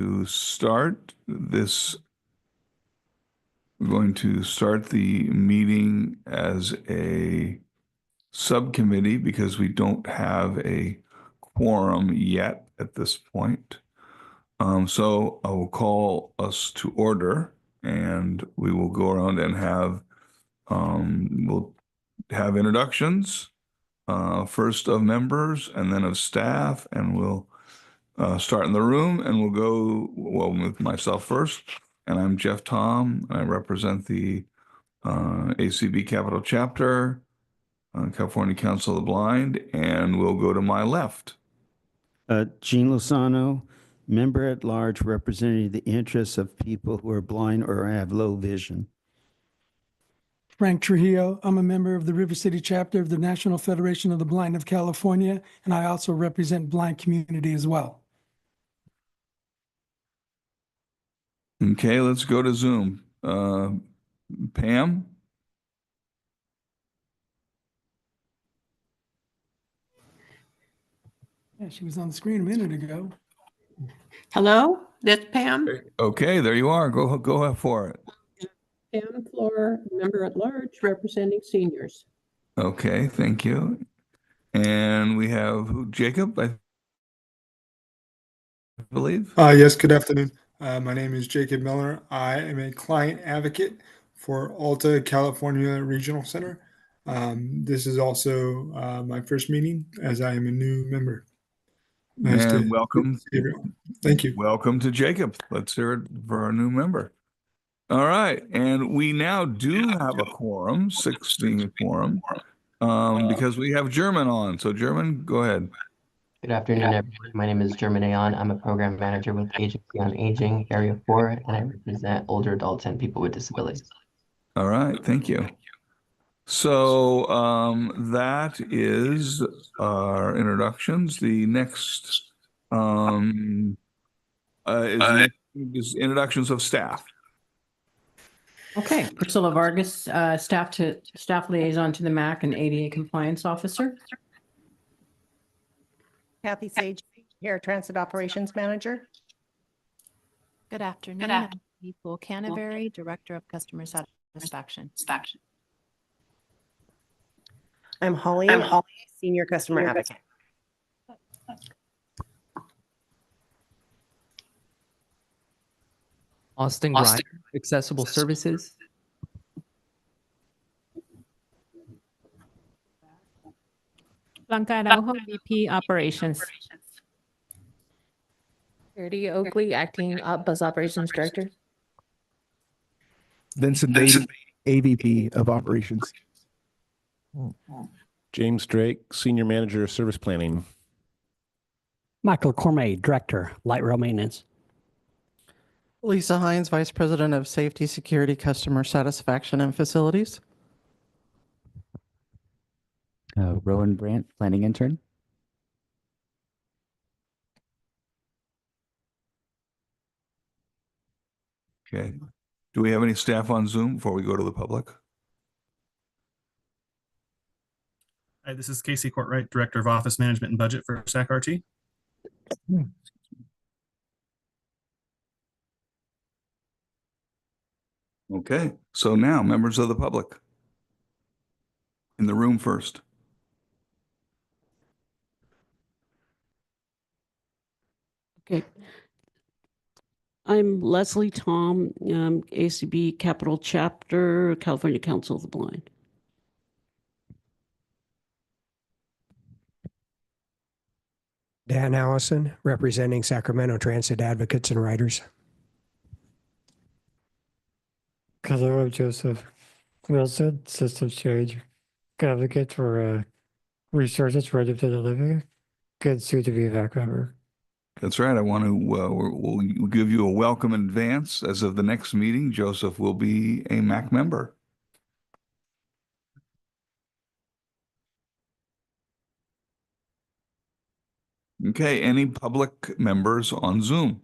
to start this. We're going to start the meeting as a subcommittee because we don't have a quorum yet at this point. So I will call us to order, and we will go around and we'll have introductions, first of members and then of staff, and we'll start in the room, and we'll go, well, with myself first. And I'm Jeff Tom, and I represent the ACB Capital Chapter, California Council of the Blind, and we'll go to my left. Gene Lozano, member at large representing the interests of people who are blind or have low vision. Frank Trujillo, I'm a member of the River City chapter of the National Federation of the Blind of California, and I also represent blind community as well. Okay, let's go to Zoom. Pam? Yeah, she was on the screen a minute ago. Hello, that's Pam. Okay, there you are. Go for it. Pam Floor, member at large representing seniors. Okay, thank you. And we have Jacob, I believe. Yes, good afternoon. My name is Jacob Miller. I am a client advocate for Alta California Regional Center. This is also my first meeting as I am a new member. Nice And to welcome. see everyone. Thank you. Welcome to Jacob. Let's hear it for our new member. All right, and we now do have a quorum, 16 quorum, because we have German on. So German, go ahead. Good afternoon, everyone. My name is German Aon. I'm a program manager with Agency on Aging, Area 4, and I represent older adults and people with disabilities. All right, thank you. So that is our introductions. The next is introductions of staff. Okay, Priscilla Vargas, staff liaison to the MAC and ADA compliance officer. Kathy Sage, Air Transit Operations Manager. Good afternoon. I'm Nicole Canterbury, Director of Customer Satisfaction. I'm Holly, Senior Customer Advocate. Austin Grider, Accessible Services. Blanca Araujo, VP Operations. Charity Oakley, Acting Bus Operations Director. Vincent Davis, AVP of Operations. James Drake, Senior Manager of Service Planning. Michael Cormier, Director, Light Rail Maintenance. Lisa Hines, Vice President of Safety, Security, Customer Satisfaction, and Facilities. Rowan Brandt, Planning Intern. Okay. Do we have any staff on Zoom before we go to the public? Hi, this is Casey Courtwright, Director of Office Management and Budget for SAC-RT. Okay, so now members of the public in the room first. Okay. I'm Leslie Tom, ACB Capital Chapter, California Council of the Blind. Dan Allison, representing Sacramento Transit Advocates and Riders. Hello, I'm Joseph Wilson, Systems Change Advocate for Resources Relative to the Living, good soon to be a VAC member. That's right. I want to, we'll give you a welcome in advance. As of the next meeting, Joseph will be a MAC member. Okay, any public members on Zoom?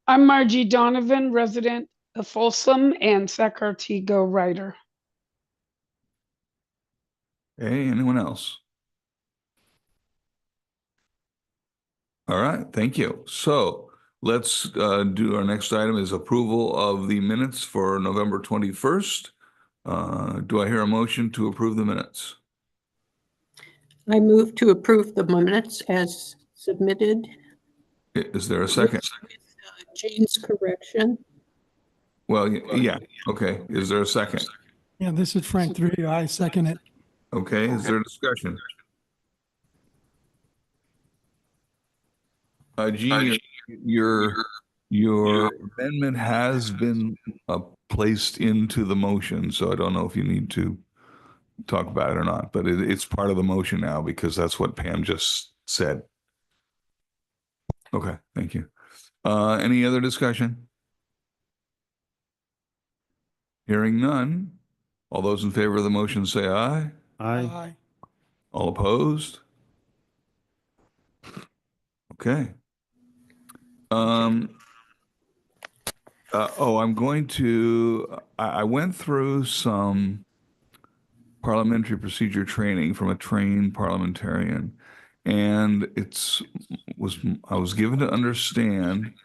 I'm Margie Donovan, resident of Folsom and SAC-RT Go Rider. Hey, anyone else? All right, thank you. So let's do our next item is approval of the minutes for November 21st. Do I hear a motion to approve the minutes? I move to approve the minutes as submitted. Is there a second? With Jane's correction. Well, yeah, okay. Is there a second? Yeah, this is Frank Trujillo. I second it. Okay, is there a discussion? Jean, your amendment has been placed into the motion, so I don't know if you need to talk about it or not, but it's part of the motion now because that's what Pam just said. Okay, thank you. Any other discussion? Hearing none. All those in favor of the motion say aye. Aye. All opposed? Okay. I'm going to, I went through some parliamentary procedure training from a trained parliamentarian, and I was given to understand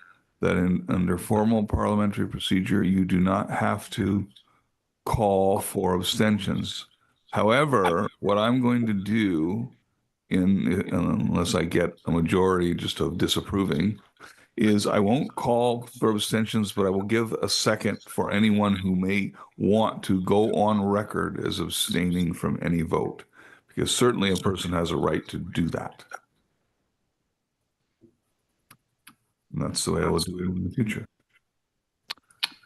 that under formal parliamentary procedure, you do not have to call for abstentions. However, what I'm going to do, unless I get a majority just of disapproving, is I won't call for abstentions, but I will give a second for anyone who may want to go on record as abstaining from any vote, because certainly a person has a right to do that. And that's the way I will do it in the future.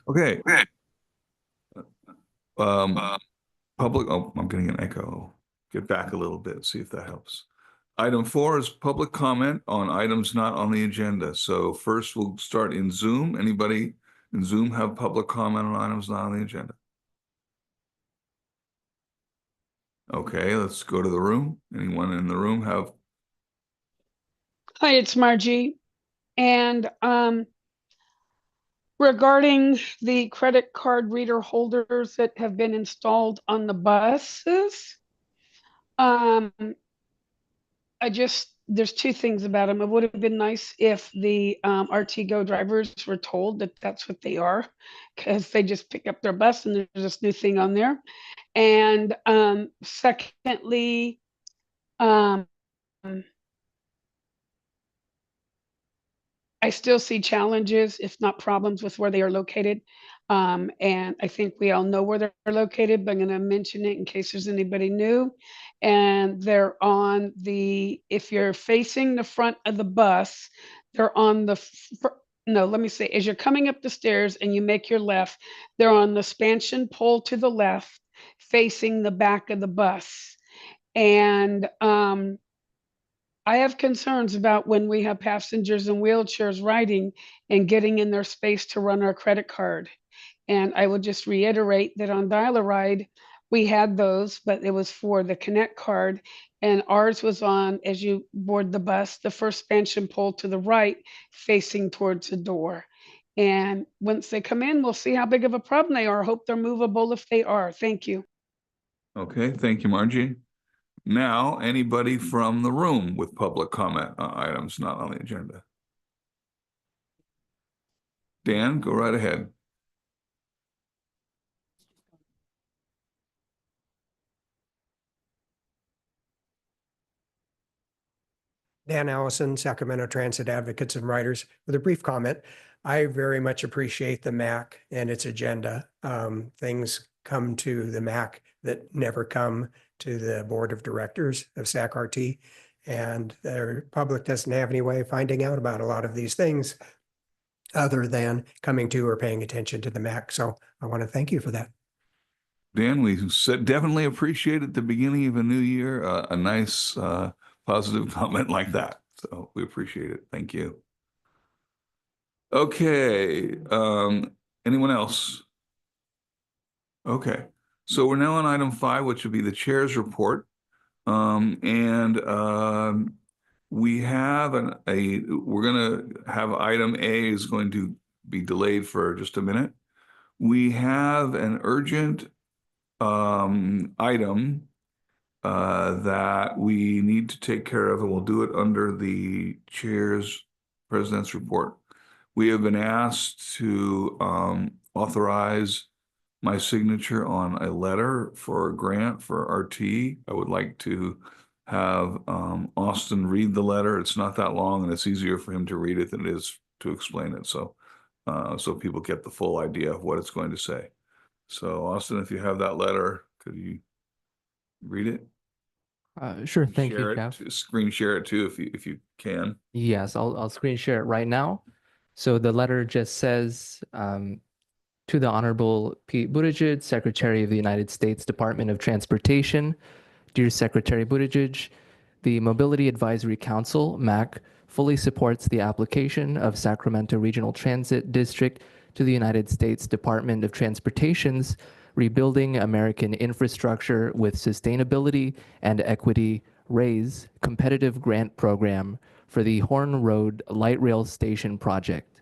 Okay. Public, oh, I'm getting an echo. Get back a little bit, see if that helps. Item 4 is public comment on items not on the agenda. So first we'll start in Zoom. Anybody in Zoom have public comment on items not on the agenda? Okay, let's go to the room. Anyone in the room have? Hi, it's Margie. And regarding the credit card reader holders that have been installed on the buses, there's two things about them. It would have been nice if the RTGO drivers were told that that's what they are, because they just pick up their bus and there's this new thing on there. And secondly, I still see challenges, if not problems, with where they are located. And I think we all know where they're located, but I'm going to mention it in case there's anybody new. And they're on if you're facing the front of the bus, they're on no, let me say, as you're coming up the stairs and you make your left, they're on the spansion pole to the left, facing the back of the bus. And I have concerns about when we have passengers in wheelchairs riding and getting in their space to run our credit card. And I will just reiterate that on Dial-A-Ride, we had those, but it was for the Connect card. And ours was on, as you board the bus, the first spansion pole to the right, facing towards the door. And once they come in, we'll see how big of a problem they are. Hope they're movable if they are. Thank you. Okay, thank you, Margie. Now, anybody from the room with public comment on items not on the agenda? Dan, go right ahead. Dan Allison, Sacramento Transit Advocates and Writers. With a brief comment, I very much appreciate the MAC and its agenda. Things come to the MAC that never come to the board of directors of SAC-RT, and the public doesn't have any way of finding out about a lot of these things other than coming to or paying attention to the MAC. So I want to thank you for that. Dan, we definitely appreciate at the beginning of a new year a nice positive comment like that. So we appreciate it. Thank you. Okay. Anyone else? Okay. So we're now on item 5, which would be the chair's report. We have we're going to have item A is going to be delayed for just a minute. We have an urgent item that we need to take care of, and we'll do it under the president's report. We have been asked to authorize my signature on a letter for a grant for RT. I would like to have Austin read the letter. It's not that long, and it's easier for him to read it than it is to explain it. So people get the full idea of what it's going to say. So Austin, if you have that letter, could you read it? Sure. Thank Share you, it, Jeff. screen share it too, if you can. Yes, I'll screen share it right now. So the letter just says, to the Honorable Pete Buttigieg, Secretary of the United States Department of Transportation. Dear Secretary Buttigieg, the Mobility Advisory Council, MAC, fully supports the application of Sacramento Regional Transit District to the United States Department of Transportation's Rebuilding American Infrastructure with Sustainability and Equity RAISE competitive grant program for the Horn Road Light Rail Station project.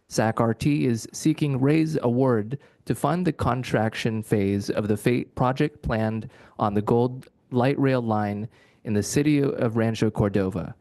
SAC-RT is seeking RAISE award to fund the contraction phase of the project planned on the Gold Light Rail line in the city of Rancho Cordova.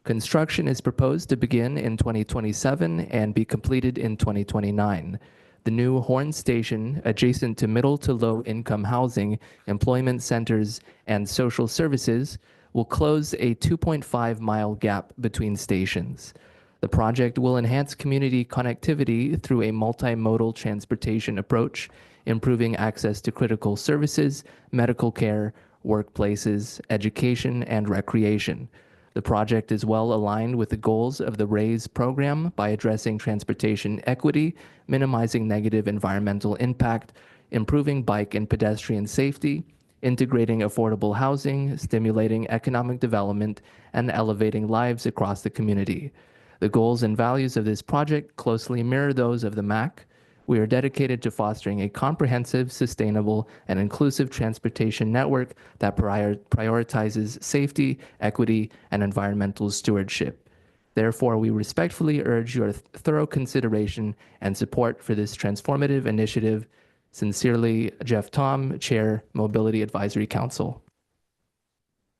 Construction is proposed to begin in 2027 and be completed in 2029. The new Horn Station, adjacent to middle to low income housing, employment centers, and social services, will close a 2.5-mile gap between stations. The project will enhance community connectivity through a multimodal transportation approach, improving access to critical services, medical care, workplaces, education, and recreation. The project is well aligned with the goals of the RAISE program by addressing transportation equity, minimizing negative environmental impact, improving bike and pedestrian safety, integrating affordable housing, stimulating economic development, and elevating lives across the community. The goals and values of this project closely mirror those of the MAC. We are dedicated to fostering a comprehensive, sustainable, and inclusive transportation network that prioritizes safety, equity, and environmental stewardship. Therefore, we respectfully urge your thorough consideration and support for this transformative initiative. Sincerely, Jeff Tom, Chair, Mobility Advisory Council.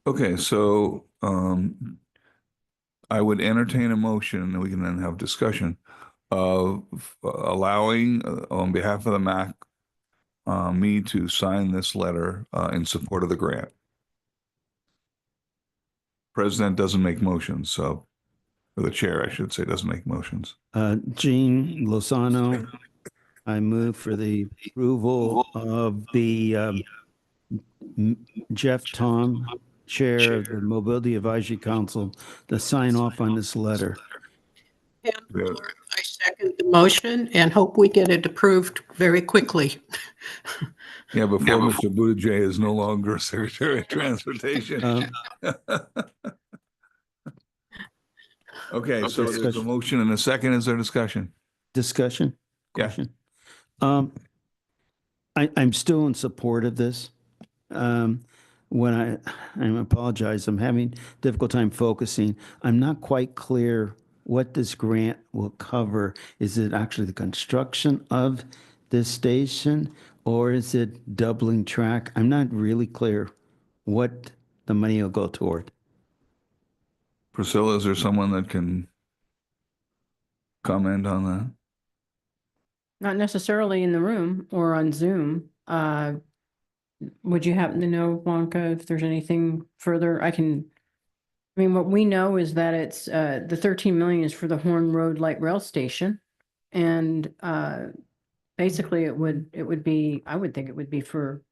Okay, so I would entertain a motion, and we can then have discussion of allowing, on behalf of the MAC, me to sign this letter in support of the grant. President doesn't make motions, so, or the chair, I should say, doesn't make motions. Gene Lozano, I move for the approval of the Jeff Tom, Chair of the Mobility Advisory Council, to sign off on this letter. Yeah. I second the motion and hope we get it approved very quickly. Yeah, before Mr. Buttigieg is no longer Secretary of Transportation. Okay, so there's a motion and a second. Is there discussion? Discussion? Question? Yeah. I'm still in support of this. I apologize, I'm having a difficult time focusing. I'm not quite clear what this grant will cover. Is it actually the construction of this station, or is it doubling track? I'm not really clear what the money will go toward. Priscilla, is there someone that can comment on that? Not necessarily in the room or on Zoom. Would you happen to know, Wonka, if there's anything further? I mean, what we know is that it's the 13 million is for the Horn Road Light Rail Station. And basically it would be, I would think it would be for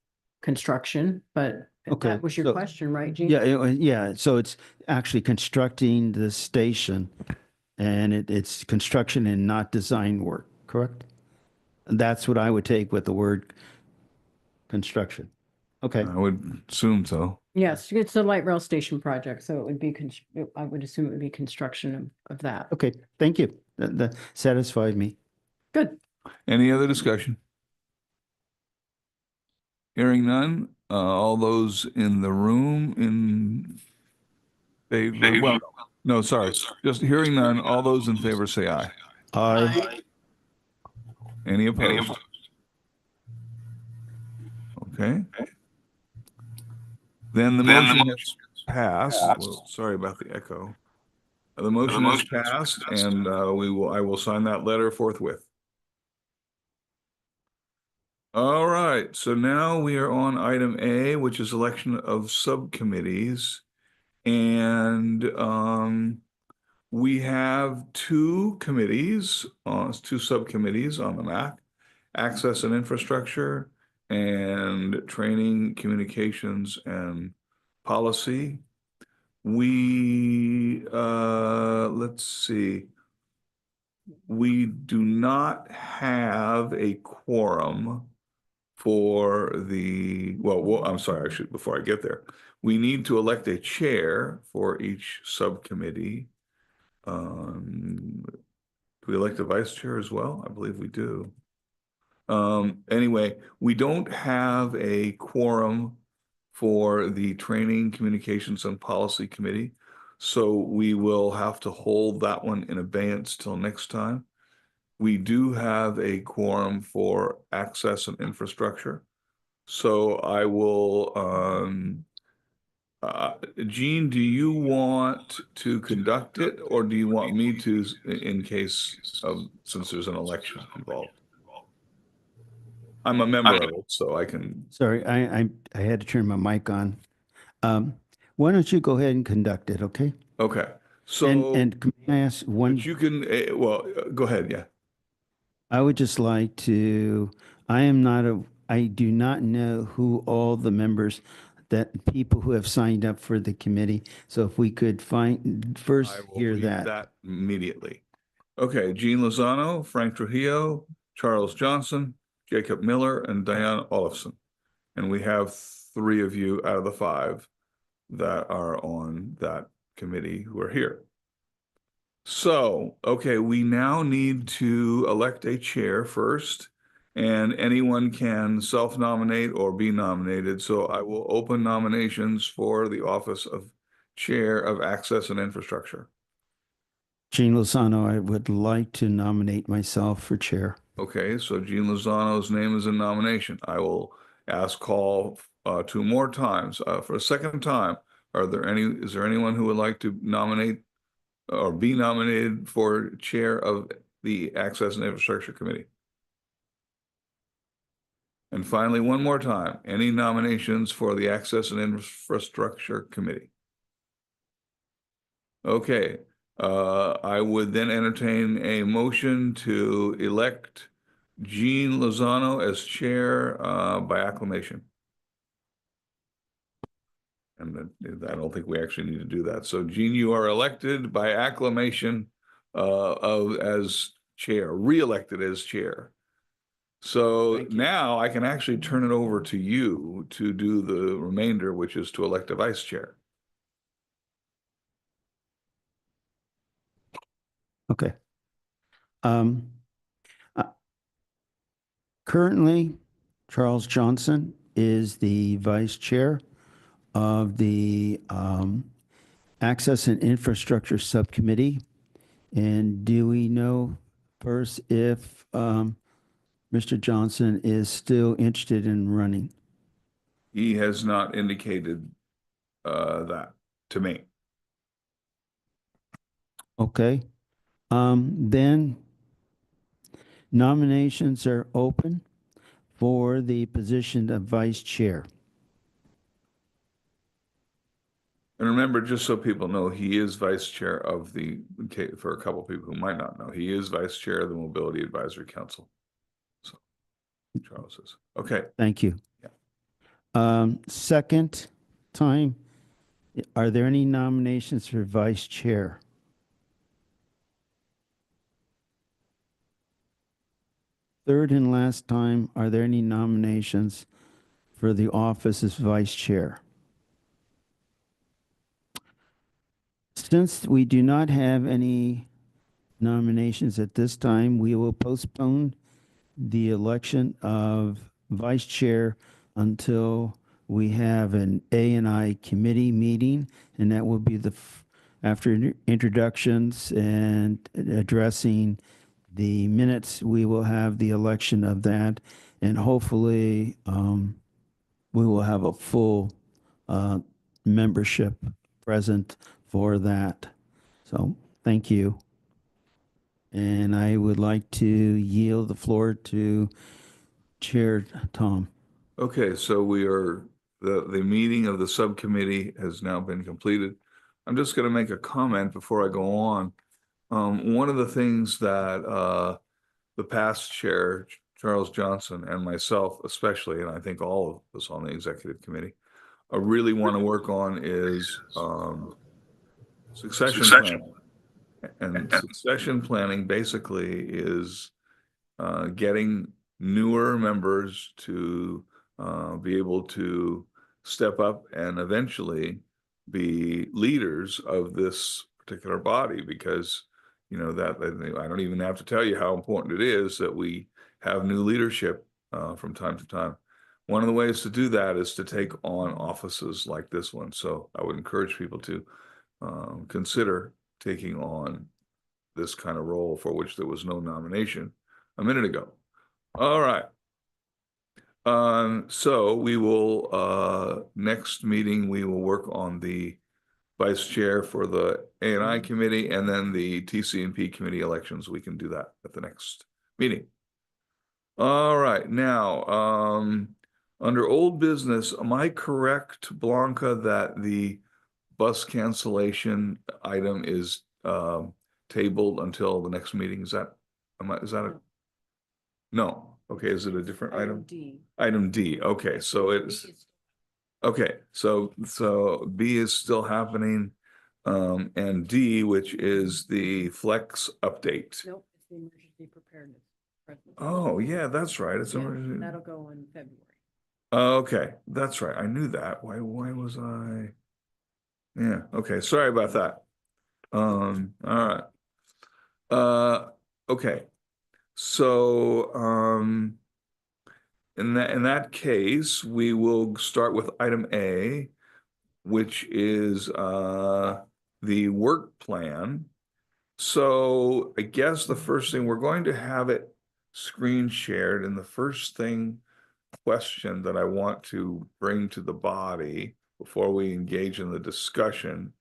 construction, but Okay, that was your question, right, Gene? Yeah. So it's actually constructing the station, and it's construction and not design work, correct? And that's what I would take with the word construction. Okay. I would assume so. Yes, it's a light rail station project, so it would be, I would assume it would be construction of that. Okay, thank you. That satisfied me. Good. Any other discussion? Hearing none, all those in the room in favor, well, no, sorry, just hearing none, all those in favor say aye. Aye. Any opposed? Okay. Then the motion has passed. Well, sorry about the echo. The motion has passed, and I will sign that letter forthwith. All right, so now we are on item A, which is election of subcommittees. And we have two subcommittees on the MAC, Access and Infrastructure and Training, Communications, and Policy. Let's see. We do not have a quorum for I'm sorry, before I get there, we need to elect a chair for each subcommittee. Do we elect a vice chair as well? I believe we do. Anyway, we don't have a quorum for the Training, Communications, and Policy Committee, so we will have to hold that one in abeyance till next time. We do have a quorum for Access and Infrastructure. So I will, Jean, do you want to conduct it, or do you want me to, in case of, since there's an election involved? I'm a member of it, so I can. Sorry, I had to turn my mic on. Why don't you go ahead and conduct it, okay? Okay, so. And can I ask one? But you can, go ahead, yeah. I would just like to, I do not know who all the members, people who have signed up for the committee. So if we could first I will hear read that. that immediately. Okay, Jean Lozano, Frank Trujillo, Charles Johnson, Jacob Miller, and Diane Olafson. And we have 3 of you out of the 5 that are on that committee who are here. So, okay, we now need to elect a chair first, and anyone can self-nominate or be nominated. So I will open nominations for the office of Chair of Access and Infrastructure. Jean Lozano, I would like to nominate myself for chair. Okay, so Jean Lozano's name is in nomination. I will call 2 more times. For a second time, is there anyone who would like to nominate or be nominated for chair of the Access and Infrastructure Committee? And finally, one more time, any nominations for the Access and Infrastructure Committee? Okay, I would then entertain a motion to elect Jean Lozano as chair by acclamation. And I don't think we actually need to do that. So Jean, you are elected by acclamation as chair, re-elected as chair. So now I can actually turn it over to you to do the remainder, which is to elect a vice chair. Okay. Currently, Charles Johnson is the vice chair of the Access and Infrastructure Subcommittee. And do we know first if Mr. Johnson is still interested in running? He has not indicated that to me. Okay. Then nominations are open for the position of vice chair. And remember, just so people know, he is vice chair of for a couple of people who might not know, he is vice chair of the Mobility Advisory Council. So Charles is. Okay. Thank you. Yeah. Second time, are there any nominations for vice chair? Third and last time, are there any nominations for the office as vice chair? Since we do not have any nominations at this time, we will postpone the election of vice chair until we have an A&I committee meeting, and that will be after introductions and addressing the minutes. We will have the election of that, and hopefully we will have a full membership present for that. So thank you. And I would like to yield the floor to Chair Tom. Okay, so the meeting of the subcommittee has now been completed. I'm just going to make a comment before I go on. One of the things that the past chair, Charles Johnson, and myself especially, and I think all of us on the executive committee, really want to work on is succession planning. And succession planning basically is getting newer members to be able to step up and eventually be leaders of this particular body, because that I don't even have to tell you how important it is that we have new leadership from time to time. One of the ways to do that is to take on offices like this one. So I would encourage people to consider taking on this kind of role for which there was no nomination a minute ago. All right. So we will, next meeting, we will work on the vice chair for the A&I committee, and then the TC&P committee elections. We can do that at the next meeting. All right. Now, under old business, am I correct, Blanca, that the bus cancellation item is tabled until the next meeting? Is that a no? Okay, is it a different item? D. Item D. Okay, so it's okay. So B is still happening, and D, which is the flex update. Nope, it's the emergency preparedness. Oh yeah, that's right. It's Yeah, emergency. that'll go in February. Okay, that's right. I knew that. Why was I? Yeah. Okay. Sorry about that. All right. Okay. So, in that case, we will start with item A, which is the work plan. So I guess the first thing, we're going to have it screen shared, and the first question that I want to bring to the body before we engage in the discussion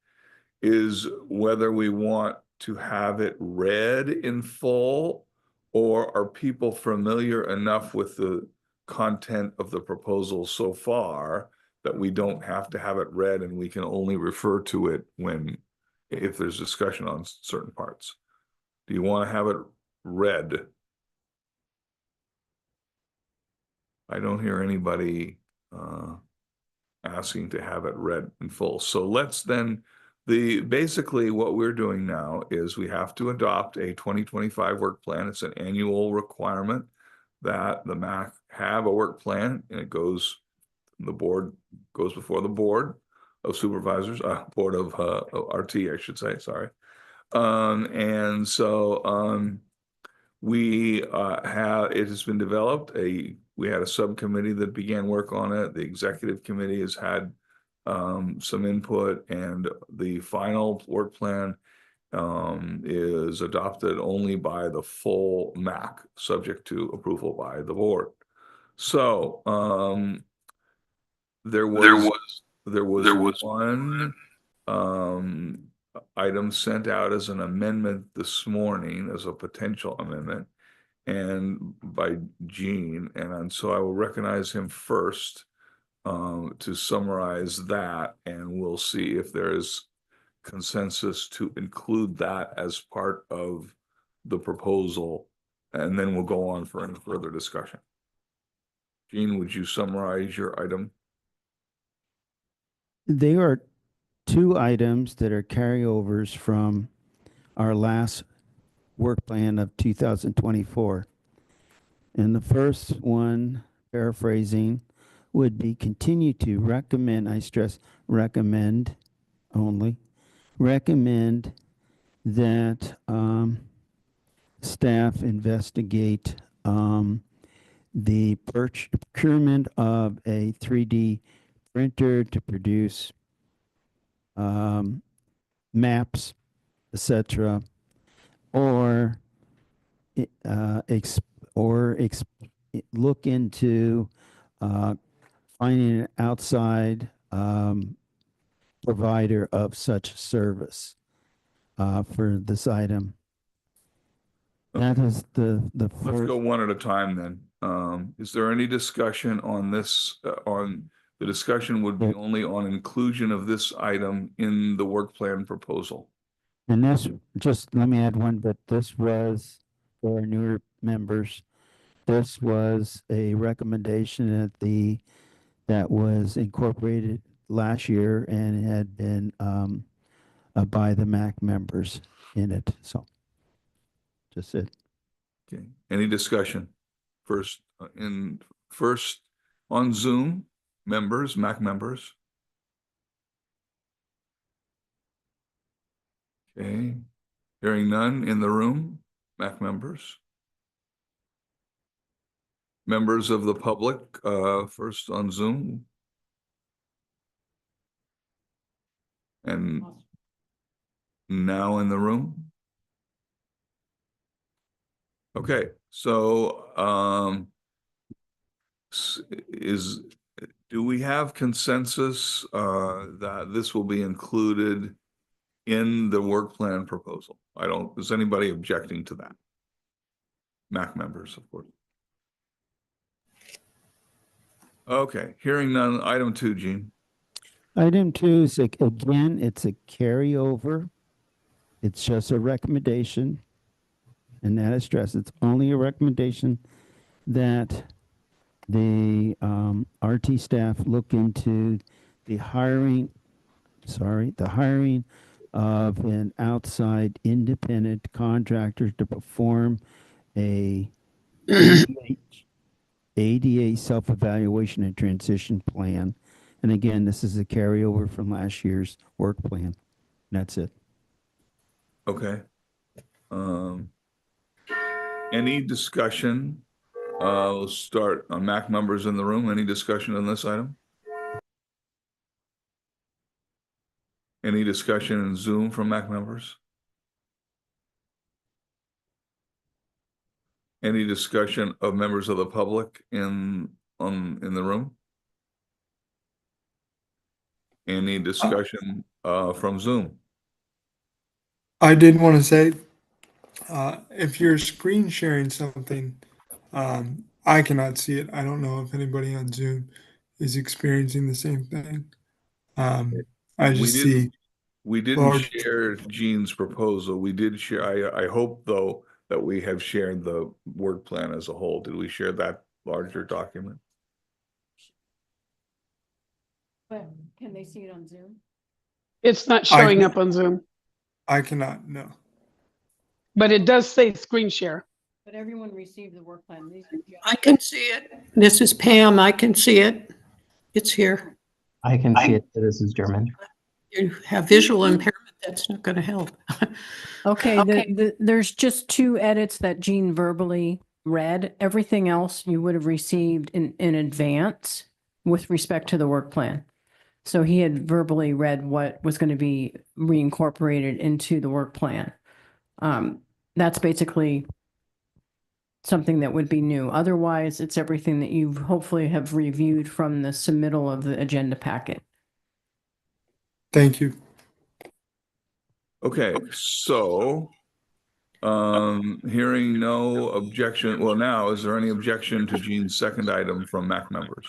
is whether we want to have it read in full, or are people familiar enough with the content of the proposal so far that we don't have to have it read and we can only refer to it if there's discussion on certain parts. Do you want to have it read? I don't hear anybody asking to have it read in full. So let's then, basically what we're doing now is we have to adopt a 2025 work plan. It's an annual requirement that the MAC have a work plan, and it goes before the board of supervisors, board of RT, I should say, sorry. And so it has been developed. We had a subcommittee that began work on it. The executive committee has had some input, and the final work plan is adopted only by the full MAC, subject to approval by the board. So there was one item sent out as an amendment this morning, as a potential amendment, and by Gene, and so I will recognize him first to summarize that, and we'll see if there is consensus to include that as part of the proposal, and then we'll go on for any further discussion. Gene, would you summarize your item? There are two items that are carryovers from our last work plan of 2024. And the first one, paraphrasing, would be continue to recommend, I stress recommend only, recommend that staff investigate the procurement of a 3D printer to produce maps, etc., or look into finding an outside provider of such service for this item. That is the Let's first. go one at a time then. Is there any discussion on this, on the discussion would be only on inclusion of this item in the work plan proposal? And this, just let me add one, but this was for our newer members. This was a recommendation that was incorporated last year and had been by the MAC members in it. So just it. Okay, any discussion? First, first on Zoom, members, MAC members. Okay, hearing none in the room, MAC members. Members of the public, first on Zoom. And now in the room. Okay, so do we have consensus that this will be included in the work plan proposal? Is anybody objecting to that? MAC members, of course. Okay, hearing none, item 2, Gene. Item 2 is, again, it's a carryover. It's just a recommendation, and that is stressed. It's only a recommendation that the RT staff look into the hiring of an outside independent contractor to perform a ADA self-evaluation and transition plan. And again, this is a carryover from last year's work plan. That's it. Okay. Any discussion? We'll start on MAC members in the room. Any discussion on this item? Any discussion in Zoom from MAC members? Any discussion of members of the public in the room? Any discussion from Zoom? I did want to say, if you're screen sharing something, I cannot see it. I don't know if anybody on Zoom is experiencing the same thing. I just see. We didn't large- share Gene's proposal. We did share, I hope though, that we have shared the work plan as a whole. Did we share that larger document? But can they see it on Zoom? It's not showing up on Zoom, I cannot, no. but it does say screen share. But everyone received the work plan. I can see it. This is Pam. I can see it. It's here. I can see it. This is German. You have visual impairment. That's not going to help. Okay, there's just 2 edits that Jean verbally read. Everything else you would have received in advance with respect to the work plan. So he had verbally read what was going to be reincorporated into the work plan. That's basically something that would be new. Otherwise, it's everything that you hopefully have reviewed from the submittal of the agenda packet. Thank you. Okay, so hearing no objection. Well, now, is there any objection to Gene's second item from MAC members?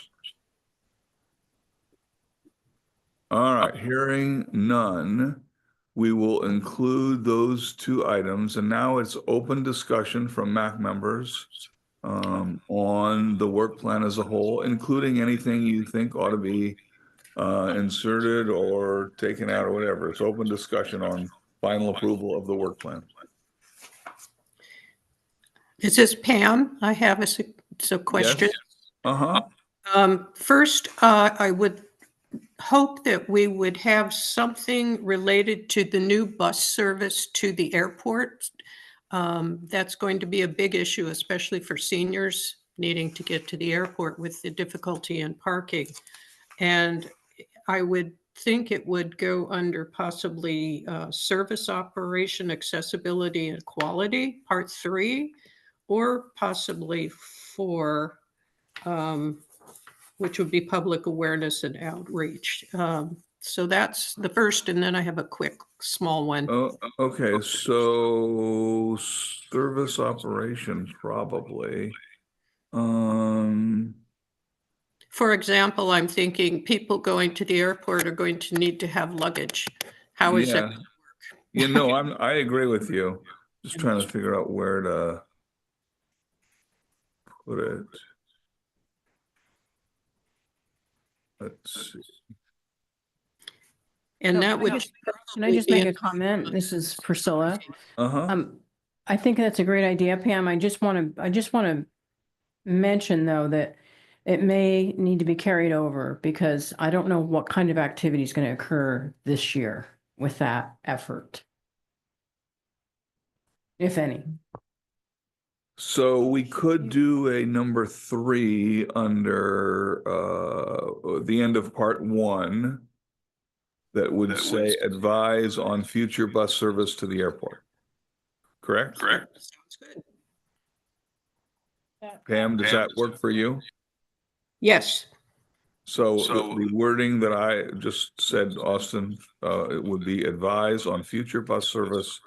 All right, hearing none, we will include those 2 items. And now it's open discussion from MAC members on the work plan as a whole, including anything you think ought to be inserted or taken out or whatever. It's open discussion on final approval of the work plan. This is Pam. I have a question. Yes. First, I would hope that we would have something related to the new bus service to the airport. That's going to be a big issue, especially for seniors needing to get to the airport with the difficulty in parking. And I would think it would go under possibly service operation, accessibility and quality, part 3, or possibly 4. which would be public awareness and outreach. So that's the first, and then I have a quick small one. Oh, okay. So service operations probably. For example, I'm thinking people going to the airport are going to need to have luggage. How is that? You know, I agree with you. Just trying to figure out where to put it. Let's see. And that would. Can I just make a comment? This is Priscilla. I think that's a great idea, Pam. I just want to mention though that it may need to be carried over because I don't know what kind of activity is going to occur this year with that effort, if any. So we could do a number 3 under the end of part 1 that would say advise on future bus service to the airport. Correct? Correct. Sounds good. Pam, does that work for you? Yes. So the wording that I just said, Austin, it would be advise on future bus service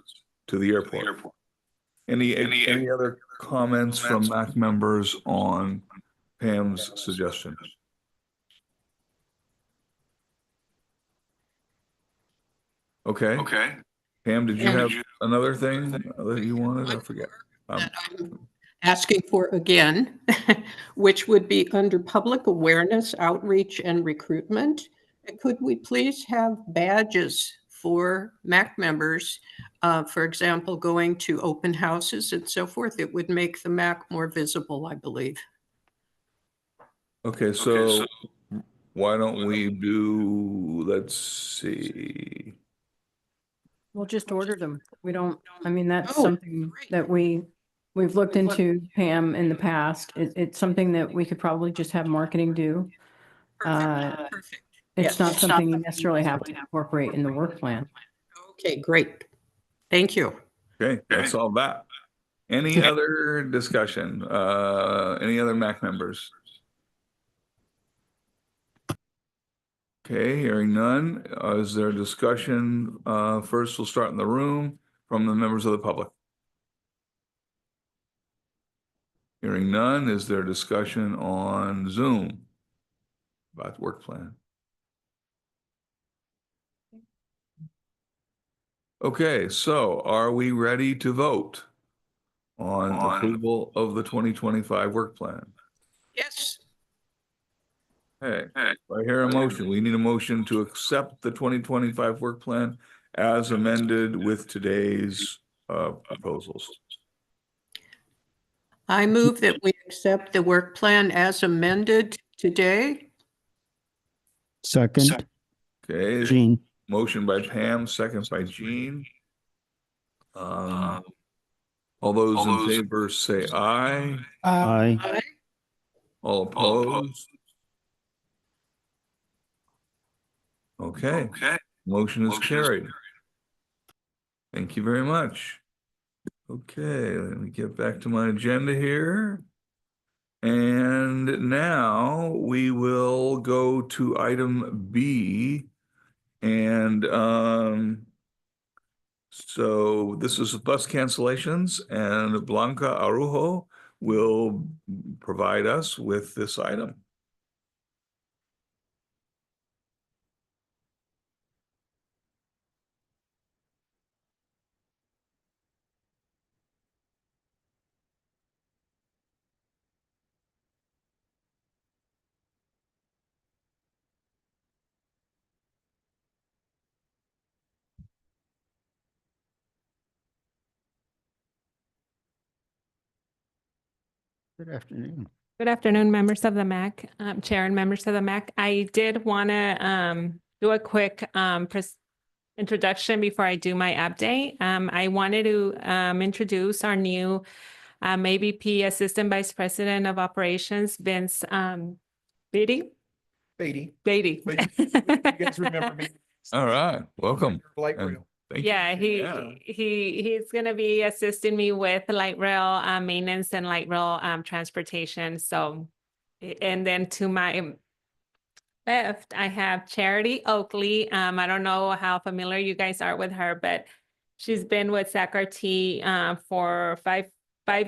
to the airport. Any other comments from MAC members on Pam's suggestion? Okay. Pam, did you have another thing that you wanted? I forget. I'm asking for again, which would be under public awareness, outreach, and recruitment. Could we please have badges for MAC members? For example, going to open houses and so forth. It would make the MAC more visible, I believe. Okay, so why don't we do, let's see. We'll just order them. We don't, I mean, that's something that we've looked into, Pam, in the past. It's something that we could probably just have marketing do. Perfect. It's not something you necessarily have to incorporate in the work plan. Okay, great. Thank you. Okay, that's all that. Any other discussion? Any other MAC members? Okay, hearing none. Is there a discussion? First, we'll start in the room from the members of the public. Hearing none. Is there discussion on Zoom about the work plan? Okay, so are we ready to vote on approval of the 2025 work plan? Yes. Okay, I hear a motion. We need a motion to accept the 2025 work plan as amended with today's proposals. I move that we accept the work plan as amended today. Second. Okay. Jean. Motion by Pam, second by Jean. All those in favor say aye. Aye. All opposed? Okay. Motion is carried. Thank you very much. Okay, let me get back to my agenda here. And now we will go to item B. And so this is bus cancellations, and Blanca Arujo will provide us with this item. Good afternoon. Good afternoon, members of the MAC, Chair and members of the MAC. I did want to do a quick introduction before I do my update. I wanted to introduce our new AVP Assistant Vice President of Operations, Vince Beatty. Beatty. You guys remember me? All right, welcome. Yeah, he's gonna be assisting me with light rail maintenance and light rail transportation. So And then to my left, I have Charity Oakley. I don't know how familiar you guys are with her, but she's been with SACRT for five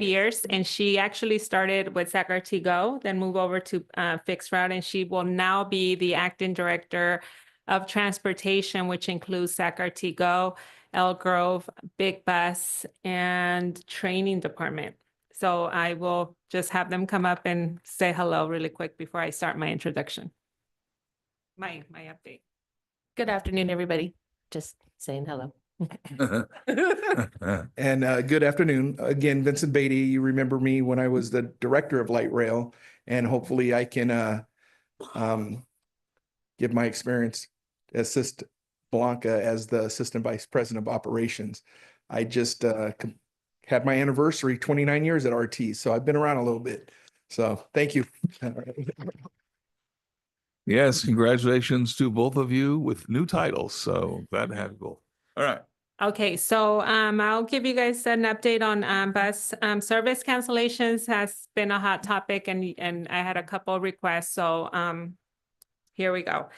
years, and she actually started with SACRT Go, then moved over to Fixed Route, and she will now be the acting director of transportation, which includes SACRT Go, Elk Grove, Big Bus, and training department. So I will just have them come up and say hello really quick before I start my introduction. My update. Good afternoon, everybody. Just saying hello. And good afternoon. Again, Vincent Beatty, you remember me when I was the director of light rail, and hopefully I can give my experience, assist Blanca as the assistant vice president of operations. I just had my anniversary, 29 years at RT, so I've been around a little bit. So thank you. Yes, congratulations to both of you with new titles. So glad to have you both. All right. Okay, so I'll give you guys an update on bus service cancellations. Has been a hot topic, and I had a couple requests. So here we go.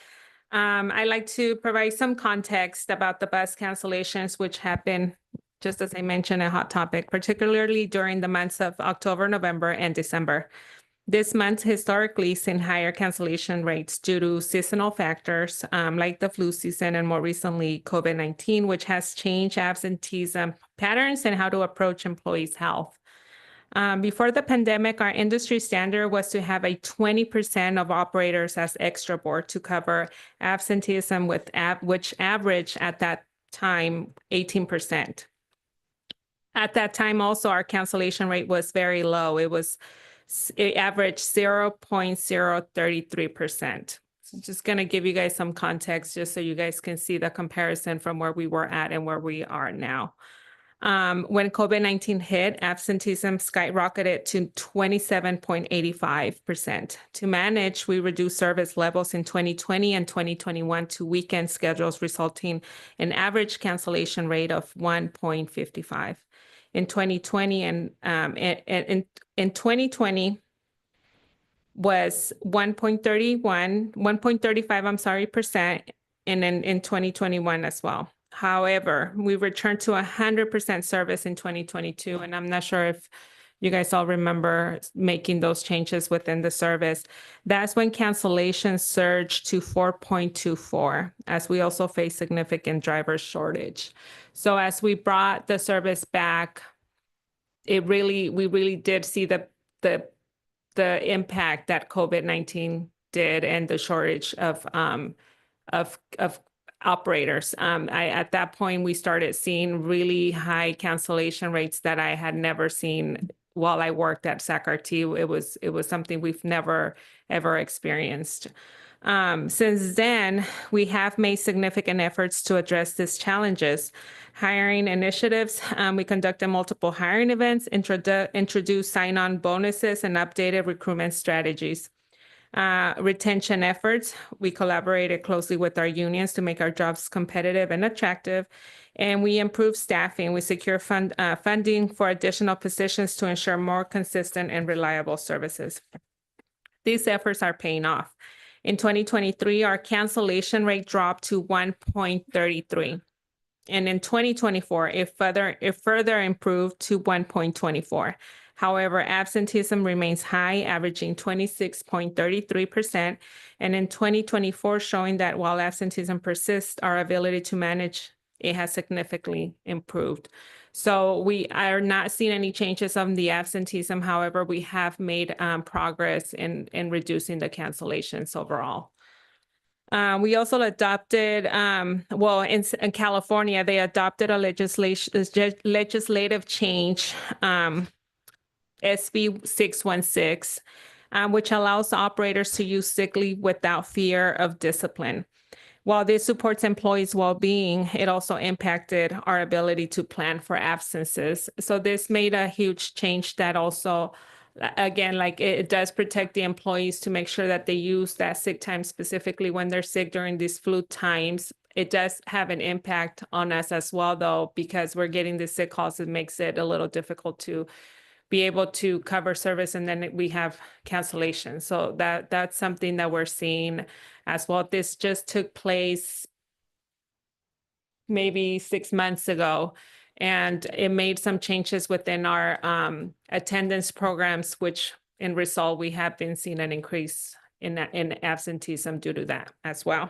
I like to provide some context about the bus cancellations, which have been, just as I mentioned, a hot topic, particularly during the months of October, November, and December. This month historically seen higher cancellation rates due to seasonal factors like the flu season and more recently COVID-19, which has changed absenteeism patterns and how to approach employees' health. Before the pandemic, our industry standard was to have a 20% of operators as extra board to cover absenteeism, which averaged at that time 18%. At that time also, our cancellation rate was very low. It averaged 0.033%. So just going to give you guys some context just so you guys can see the comparison from where we were at and where we are now. When COVID-19 hit, absenteeism skyrocketed to 27.85%. To manage, we reduced service levels in 2020 and 2021 to weekend schedules, resulting in average cancellation rate of 1.55. In 2020 and in 2020 was 1.35, percent, and then in 2021 as well. However, we returned to 100% service in 2022, and I'm not sure if you guys all remember making those changes within the service. That's when cancellations surged to 4.24, as we also face significant driver shortage. So as we brought the service back, we really did see the impact that COVID-19 did and the shortage of operators. At that point, we started seeing really high cancellation rates that I had never seen while I worked at SACRT. It was something we've never, ever experienced. Since then, we have made significant efforts to address these challenges. Hiring initiatives, we conducted multiple hiring events, introduced sign-on bonuses, and updated recruitment strategies. Retention efforts, we collaborated closely with our unions to make our jobs competitive and attractive, and we improved staffing. We secure funding for additional positions to ensure more consistent and reliable services. These efforts are paying off. In 2023, our cancellation rate dropped to 1.33. And in 2024, it further improved to 1.24. However, absenteeism remains high, averaging 26.33%. And in 2024, showing that while absenteeism persists, our ability to manage it has significantly improved. So we are not seeing any changes on the absenteeism. However, we have made progress in reducing the cancellations overall. We also adopted, in California, they adopted a legislative change, SB 616, which allows operators to use sick leave without fear of discipline. While this supports employees' well-being, it also impacted our ability to plan for absences. So this made a huge change that also, again, like it does protect the employees to make sure that they use that sick time specifically when they're sick during these flu times. It does have an impact on us as well, though, because we're getting the sick calls. It makes it a little difficult to be able to cover service, and then we have cancellation. So that's something that we're seeing as well. This just took place maybe 6 months ago, and it made some changes within our attendance programs, which in result, we have been seeing an increase in absenteeism due to that as well.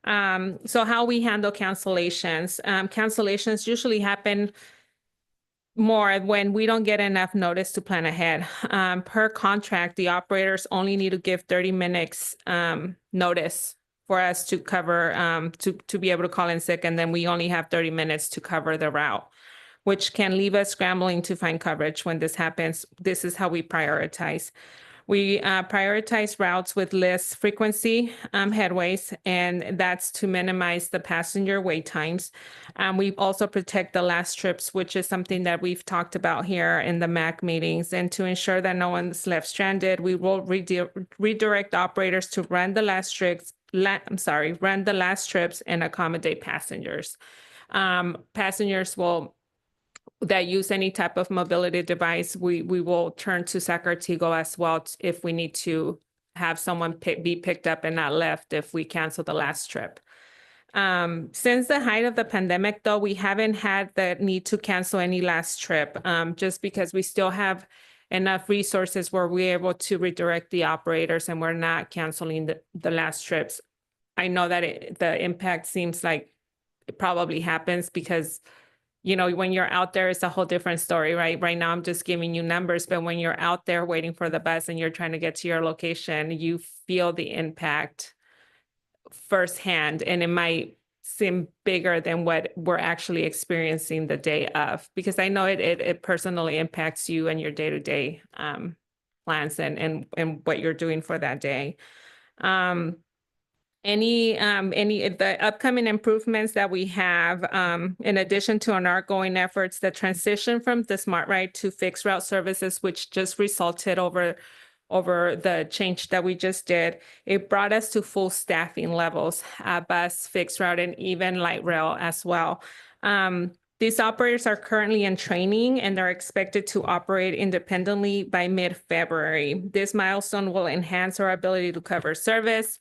So how we handle cancellations. Cancellations usually happen more when we don't get enough notice to plan ahead. Per contract, the operators only need to give 30 minutes notice for us to cover, to be able to call in sick, and then we only have 30 minutes to cover the route, which can leave us scrambling to find coverage when this happens. This is how we prioritize. We prioritize routes with less frequency headways, and that's to minimize the passenger wait times. We also protect the last trips, which is something that we've talked about here in the MAC meetings. And to ensure that no one's left stranded, we will redirect operators to run the last trips, run the last trips and accommodate passengers. Passengers that use any type of mobility device, we will turn to Sacramento as well if we need to have someone be picked up and not left if we cancel the last trip. Since the height of the pandemic, though, we haven't had the need to cancel any last trip, just because we still have enough resources where we're able to redirect the operators and we're not canceling the last trips. I know that the impact seems like it probably happens because when you're out there, it's a whole different story, right? Right now, I'm just giving you numbers, but when you're out there waiting for the bus and you're trying to get to your location, you feel the impact firsthand, and it might seem bigger than what we're actually experiencing the day of, because I know it personally impacts you and your day-to-day plans and what you're doing for that day. The upcoming improvements that we have, in addition to our ongoing efforts, the transition from the Smart Ride to fixed route services, which just resulted over the change that we just did, it brought us to full staffing levels, bus, fixed route, and even light rail as well. These operators are currently in training, and they're expected to operate independently by mid-February. This milestone will enhance our ability to cover service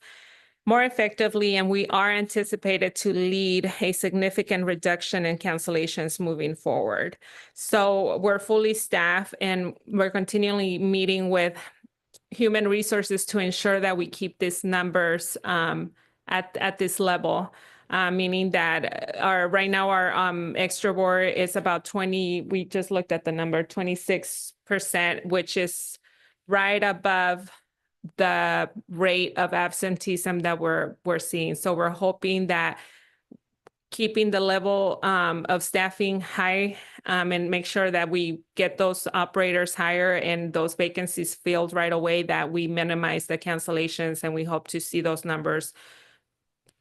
more effectively, and we are anticipated to lead a significant reduction in cancellations moving forward. So we're fully staffed, and we're continually meeting with human resources to ensure that we keep these numbers at this level, meaning that right now our extra board is about 20, we just looked at the number, 26%, which is right above the rate of absenteeism that we're seeing. So we're hoping that keeping the level of staffing high and make sure that we get those operators higher and those vacancies filled right away, that we minimize the cancellations, and we hope to see those numbers,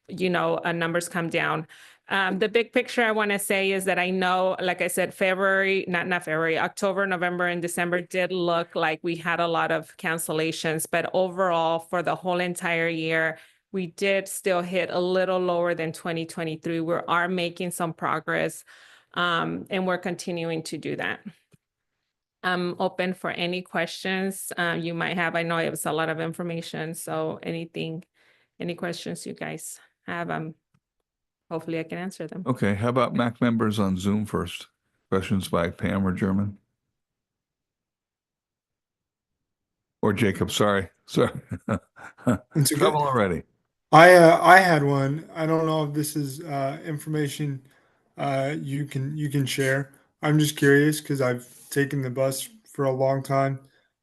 numbers come down. The big picture I want to say is that I know, like I said, October, November, and December did look like we had a lot of cancellations, but overall for the whole entire year, we did still hit a little lower than 2023. We are making some progress, and we're continuing to do that. I'm open for any questions you might have. I know it was a lot of information, so any questions you guys have, hopefully I can answer them. Okay, how about MAC members on Zoom first? Questions by Pam or German? Or Jacob, sorry. It's Trouble already. I had one. I don't know if this is information you can share. I'm just curious because I've taken the bus for a long time.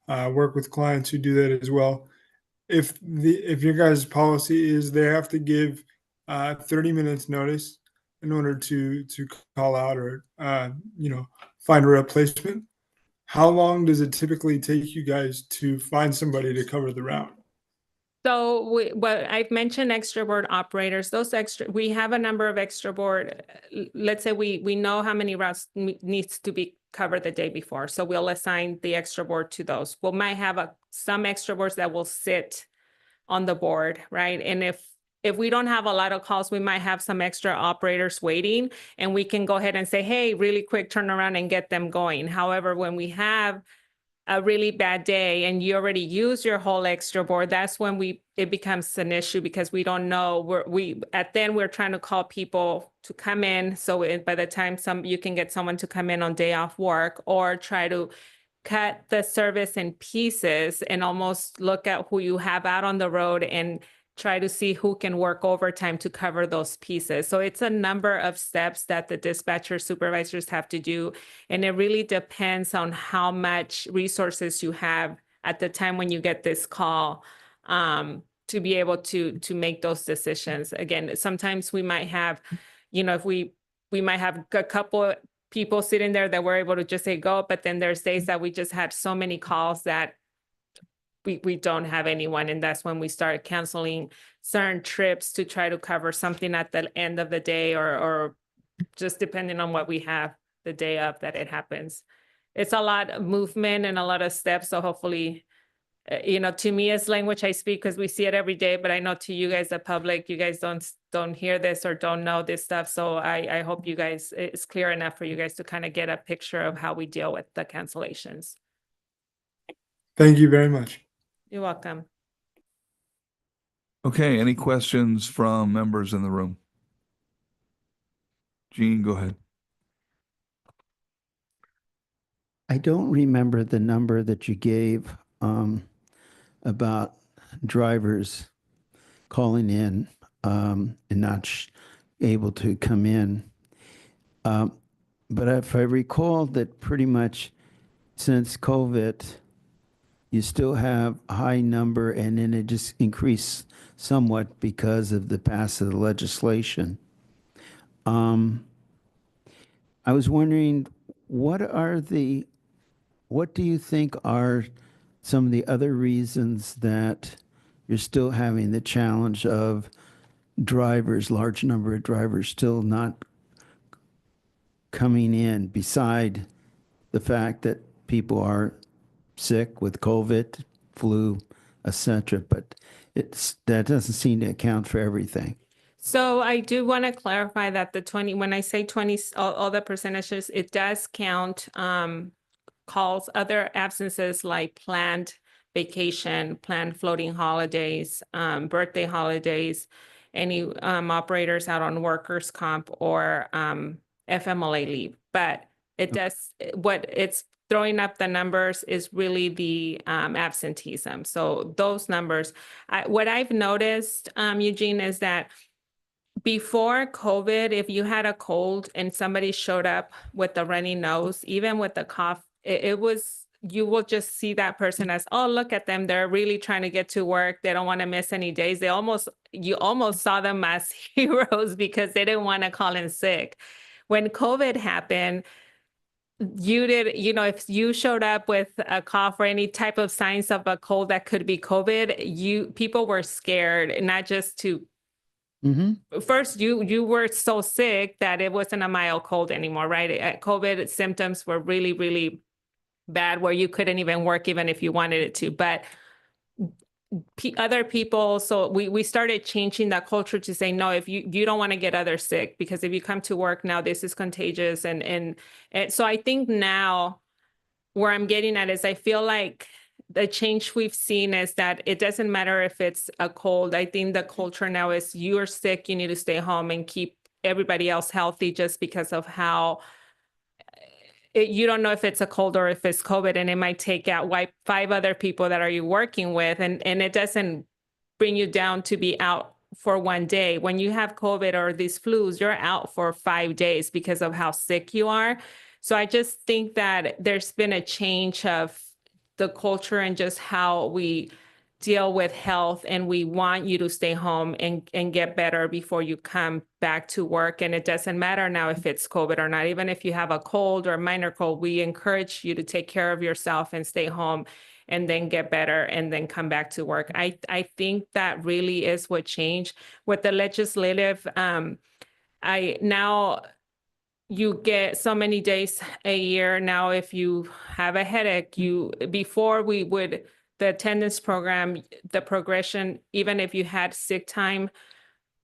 Work with clients who do that as well. If your guys' policy is they have to give 30 minutes notice in order to call out or find a replacement, how long does it typically take you guys to find somebody to cover the route? So I've mentioned extra board operators. We have a number of extra board. Let's say we know how many routes needs to be covered the day before. So we'll assign the extra board to those. We might have some extra boards that will sit on the board, right? And if if we don't have a lot of calls, we might have some extra operators waiting, and we can go ahead and say, hey, really quick, turn around and get them going. However, when we have a really bad day and you already use your whole extra board, that's when it becomes an issue, because we don't know, we're trying to call people to come in. So by the time you can get someone to come in on day off work, or try to cut the service in pieces and almost look at who you have out on the road and try to see who can work overtime to cover those pieces. So it's a number of steps that the dispatcher supervisors have to do. And it really depends on how much resources you have at the time when you get this call, to be able to make those decisions. Again, sometimes we might have, if we might have a couple people sitting there that we're able to just say go, but then there's days that we just have so many calls that we don't have anyone. And that's when we start canceling certain trips to try to cover something at the end of the day, or just depending on what we have the day of that it happens. It's a lot of movement and a lot of steps. So hopefully, to me, it's language I speak because we see it every day, but I know to you guys, the public, you guys don't hear this or don't know this stuff. So I hope you guys, it's clear enough for you guys to kind of get a picture of how we deal with the cancellations. Thank you very much. You're welcome. Okay, any questions from members in the room? Jean, go ahead. I don't remember the number that you gave about drivers calling in and not able to come in. But if I recall that pretty much since COVID, you still have a high number, and then it just increased somewhat because of the passage of the legislation. I was wondering, what do you think are some of the other reasons that you're still having the challenge of large number of drivers still not coming in, beside the fact that people are sick with COVID, flu, etc., but that doesn't seem to account for everything. So I do want to clarify that when I say 20, all the percentages, it does count calls, other absences like planned vacation, planned floating holidays, birthday holidays, any operators out on workers' comp or FMLA leave. But it does, what it's throwing up the numbers is really the absenteeism. So those numbers, what I've noticed, Eugene, is that before COVID, if you had a cold and somebody showed up with a runny nose, even with a cough, you will just see that person as, oh, look at them. They're really trying to get to work. They don't want to miss any days. You almost saw them as heroes because they didn't want to call in sick. When COVID happened, if you showed up with a cough or any type of signs of a cold that could be COVID, people were scared, not just to first, you were so sick that it wasn't a mild cold anymore, right? COVID symptoms were really, really bad, where you couldn't even work even if you wanted it to. But other people, so we started changing that culture to say, no, if you don't want to get others sick, because if you come to work now, this is contagious. And so I think now where I'm getting at is I feel like the change we've seen is that it doesn't matter if it's a cold. I think the culture now is you're sick, you need to stay home and keep everybody else healthy, just because of how you don't know if it's a cold or if it's COVID, and it might take out 5 other people that are you working with. And it doesn't bring you down to be out for one day. When you have COVID or these flus, you're out for 5 days because of how sick you are. So I just think that there's been a change of the culture and just how we deal with health, and we want you to stay home and get better before you come back to work. And it doesn't matter now if it's COVID or not. Even if you have a cold or a minor cold, we encourage you to take care of yourself and stay home and then get better and then come back to work. I think that really is what changed with the legislative. Now you get so many days a year. Now, if you have a headache, before the attendance program, the progression, even if you had sick time,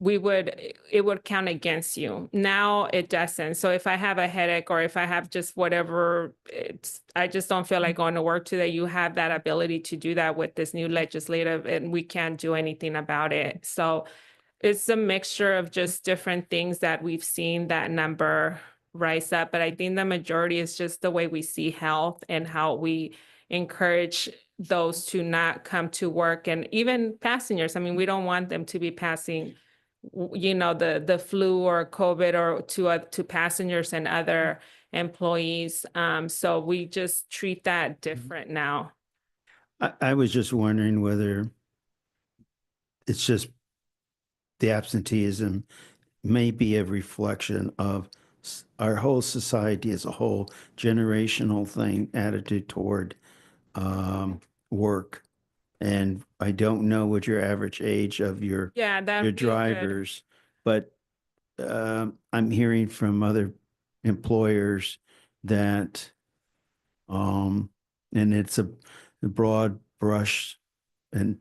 it would count against you. Now it doesn't. So if I have a headache or if I have just whatever, I just don't feel like going to work today. You have that ability to do that with this new legislative, and we can't do anything about it. So it's a mixture of just different things that we've seen that number rise up. But I think the majority is just the way we see health and how we encourage those to not come to work, and even passengers. I mean, we don't want them to be passing, you know, the flu or COVID or to passengers and other employees. So we just treat that different now. I was just wondering whether it's just the absenteeism may be a reflection of our whole society as a whole, generational thing, attitude toward work. And I don't know what your average age of your Yeah, that your would be good. drivers, but I'm hearing from other employers that, and it's a broad brush, and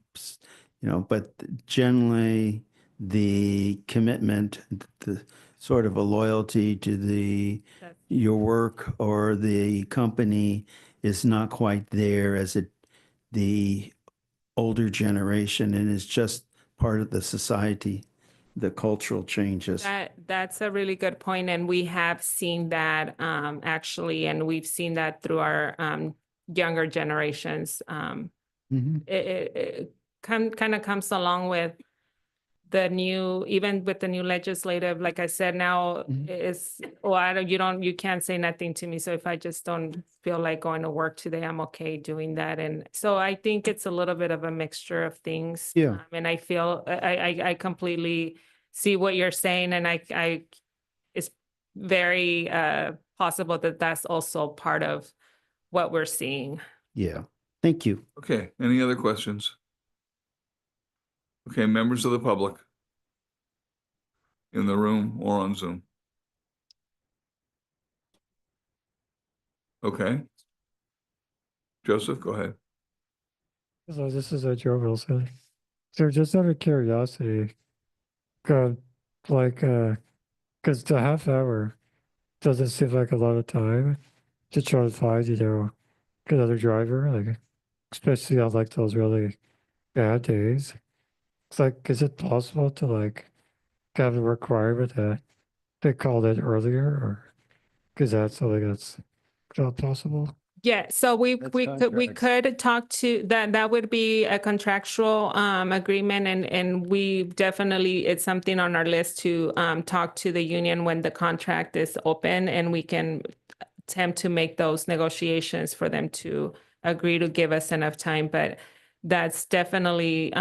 but generally the commitment, the sort of a loyalty to your work or the company is not quite there as the older generation, and it's just part of the society, the cultural changes. That's a really good point, and we have seen that actually, and we've seen that through our younger generations. It kind of comes along with even with the new legislative, like I said, now is, you can't say nothing to me. So if I just don't feel like going to work today, I'm okay doing that. And so I think it's a little bit of a mixture of things. Yeah. And I feel, I completely see what you're saying. And it's very possible that that's also part of what we're seeing. Yeah. Thank you. Okay, any other questions? Okay, members of the public in the room or on Zoom? Okay. Joseph, go ahead. So this is Joe Wilson. So just out of curiosity, because the half hour doesn't seem like a lot of time to try to find, another driver, especially on those really bad days. It's is it possible to have a requirement that they called it earlier, or is that something that's not possible? Yeah, so we That's could talk to that. That would be a contractual agreement, and we definitely, it's something on our list to talk to the union when the contract is open, and we can attempt to make those negotiations for them to agree to give us enough time. But that's definitely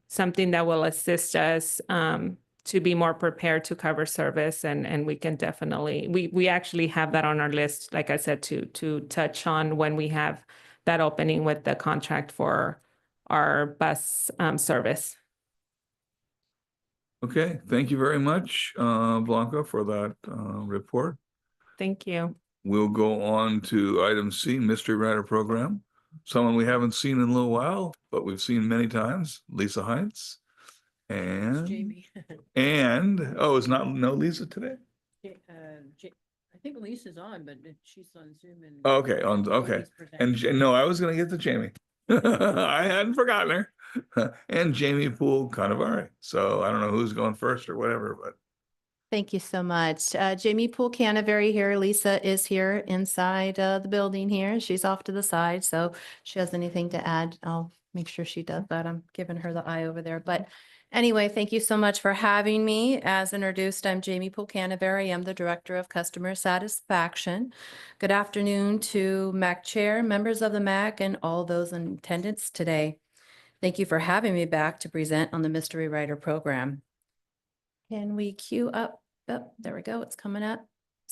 something that will assist us to be more prepared to cover service, and we can definitely, we actually have that on our list, like I said, to touch on when we have that opening with the contract for our bus service. Okay, thank you very much, Blanca, for that report. Thank you. We'll go on to item C, Mystery Rider Program. Someone we haven't seen in a little while, but we've seen many times, Lisa Heinz. And Jamie. it's no Lisa today? I think Lisa's on, but she's on Zoom and. Okay, okay. And no, I was gonna get to Jamie. I hadn't forgotten her. And Jamie Poole Cannavare. So I don't know who's going first or whatever, but. Thank you so much. Jamie Poole Cannavary here. Lisa is here inside the building here. She's off to the side. So if she has anything to add, I'll make sure she does that. I'm giving her the eye over there. But anyway, thank you so much for having me. As introduced, I'm Jamie Poole Cannavary. I'm the Director of Customer Satisfaction. Good afternoon to MAC Chair, members of the MAC, and all those in attendance today. Thank you for having me back to present on the Mystery Rider Program. Can we queue up? Oh, there we go. It's coming up.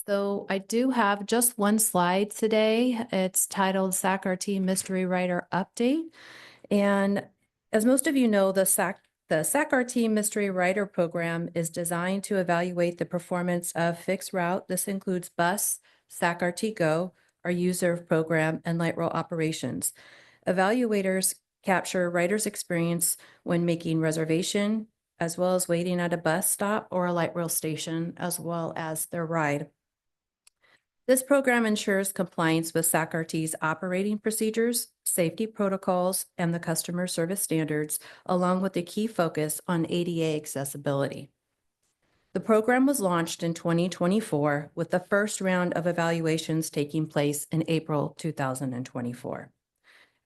So I do have just one slide today. It's titled SAC-RT Mystery Rider Update. And as most of you know, the SAC-RT Mystery Rider Program is designed to evaluate the performance of fixed route. This includes bus, SAC-RT Go, our user program, and light rail operations. Evaluators capture riders' experience when making reservation, as well as waiting at a bus stop or a light rail station, as well as their ride. This program ensures compliance with SAC-RT's operating procedures, safety protocols, and the customer service standards, along with a key focus on ADA accessibility. The program was launched in 2024, with the first round of evaluations taking place in April 2024.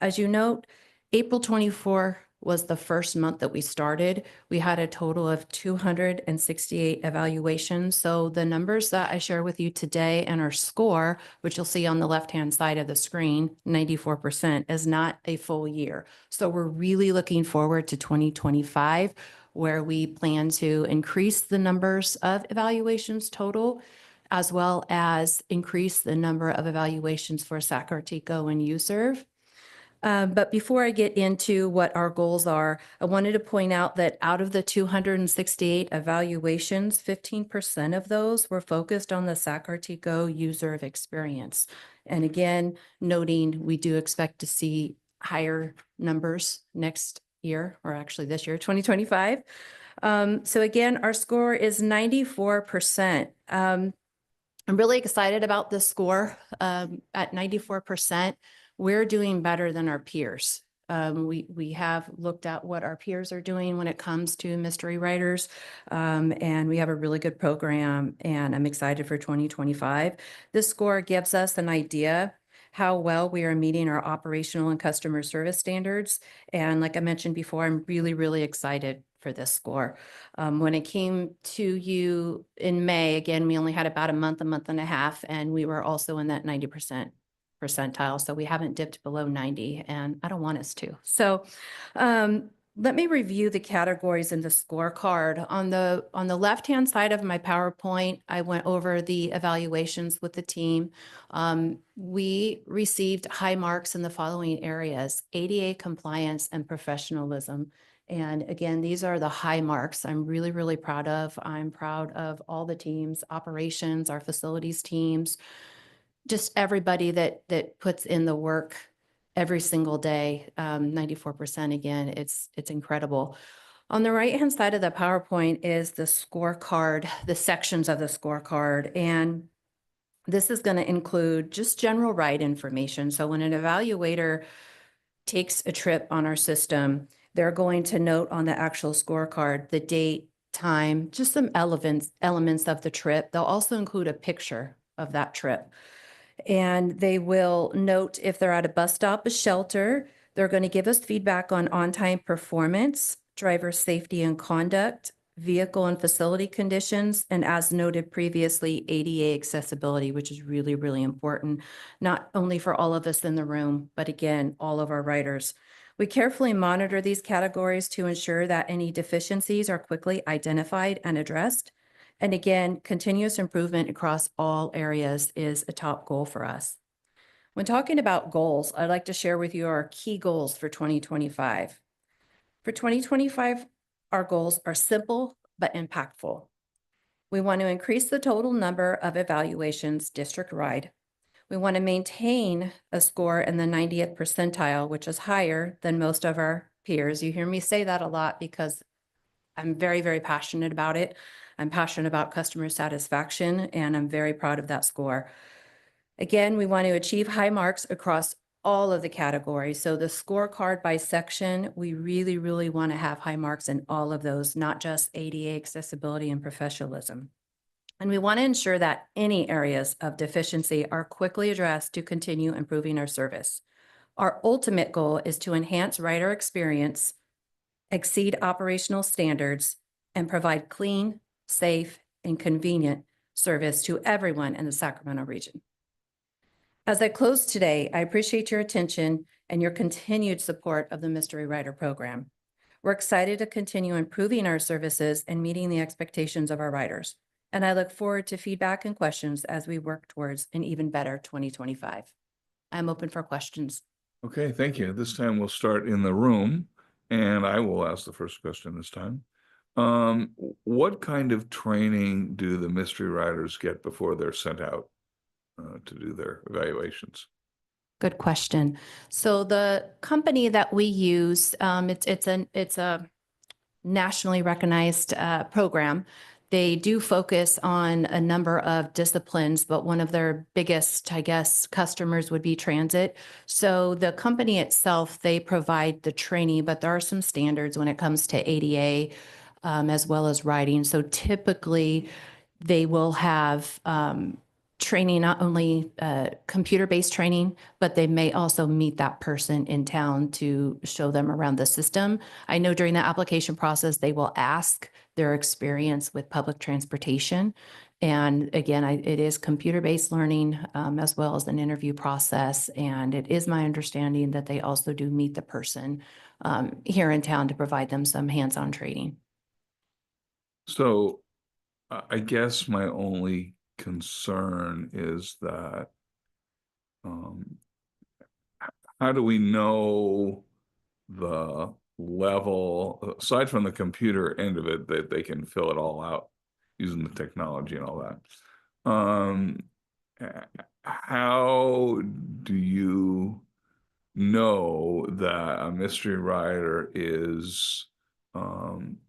As you note, April 24 was the first month that we started. We had a total of 268 evaluations. So the numbers that I share with you today and our score, which you'll see on the left-hand side of the screen, 94%, is not a full year. So we're really looking forward to 2025, where we plan to increase the numbers of evaluations total, as well as increase the number of evaluations for SAC-RT Go and UServe. But before I get into what our goals are, I wanted to point out that out of the 268 evaluations, 15% of those were focused on the SAC-RT Go UServe experience. And again, noting we do expect to see higher numbers next year, or actually this year, 2025. So again, our score is 94%. I'm really excited about this score at 94%. We're doing better than our peers. We have looked at what our peers are doing when it comes to mystery writers, and we have a really good program, and I'm excited for 2025. This score gives us an idea how well we are meeting our operational and customer service standards. And like I mentioned before, I'm really, really excited for this score. When it came to you in May, again, we only had about a month and a half, and we were also in that 90% percentile. So we haven't dipped below 90, and I don't want us to. So let me review the categories in the scorecard. On the left-hand side of my PowerPoint, I went over the evaluations with the team. We received high marks in the following areas: ADA compliance and professionalism. And again, these are the high marks I'm really, really proud of. I'm proud of all the teams, operations, our facilities teams, just everybody that puts in the work every single day. 94% again, it's incredible. On the right-hand side of the PowerPoint is the scorecard, the sections of the scorecard. And this is going to include just general ride information. So when an evaluator takes a trip on our system, they're going to note on the actual scorecard the date, time, just some elements of the trip. They'll also include a picture of that trip. And they will note if they're at a bus stop, a shelter. They're going to give us feedback on on-time performance, driver safety and conduct, vehicle and facility conditions, and as noted previously, ADA accessibility, which is really, really important, not only for all of us in the room, but again, all of our riders. We carefully monitor these categories to ensure that any deficiencies are quickly identified and addressed. And again, continuous improvement across all areas is a top goal for us. When talking about goals, I'd like to share with you our key goals for 2025. For 2025, our goals are simple but impactful. We want to increase the total number of evaluations district-wide. We want to maintain a score in the 90th percentile, which is higher than most of our peers. You hear me say that a lot because I'm very, very passionate about it. I'm passionate about customer satisfaction, and I'm very proud of that score. Again, we want to achieve high marks across all of the categories. So the scorecard by section, we really, really want to have high marks in all of those, not just ADA accessibility and professionalism. And we want to ensure that any areas of deficiency are quickly addressed to continue improving our service. Our ultimate goal is to enhance rider experience, exceed operational standards, and provide clean, safe, and convenient service to everyone in the Sacramento region. As I close today, I appreciate your attention and your continued support of the Mystery Rider program. We're excited to continue improving our services and meeting the expectations of our riders. And I look forward to feedback and questions as we work towards an even better 2025. I'm open for questions. Okay, thank you. This time we'll start in the room, and I will ask the first question this time. What kind of training do the mystery riders get before they're sent out to do their evaluations? Good question. So the company that we use, it's a nationally recognized program. They do focus on a number of disciplines, but one of their biggest, I guess, customers would be transit. So the company itself, they provide the training, but there are some standards when it comes to ADA as well as riding. So typically they will have training, not only computer-based training, but they may also meet that person in town to show them around the system. I know during the application process, they will ask their experience with public transportation. And again, it is computer-based learning as well as an interview process. And it is my understanding that they also do meet the person here in town to provide them some hands-on training. So I guess my only concern is that how do we know the level, aside from the computer end of it, that they can fill it all out using the technology and all that? How do you know that a mystery rider is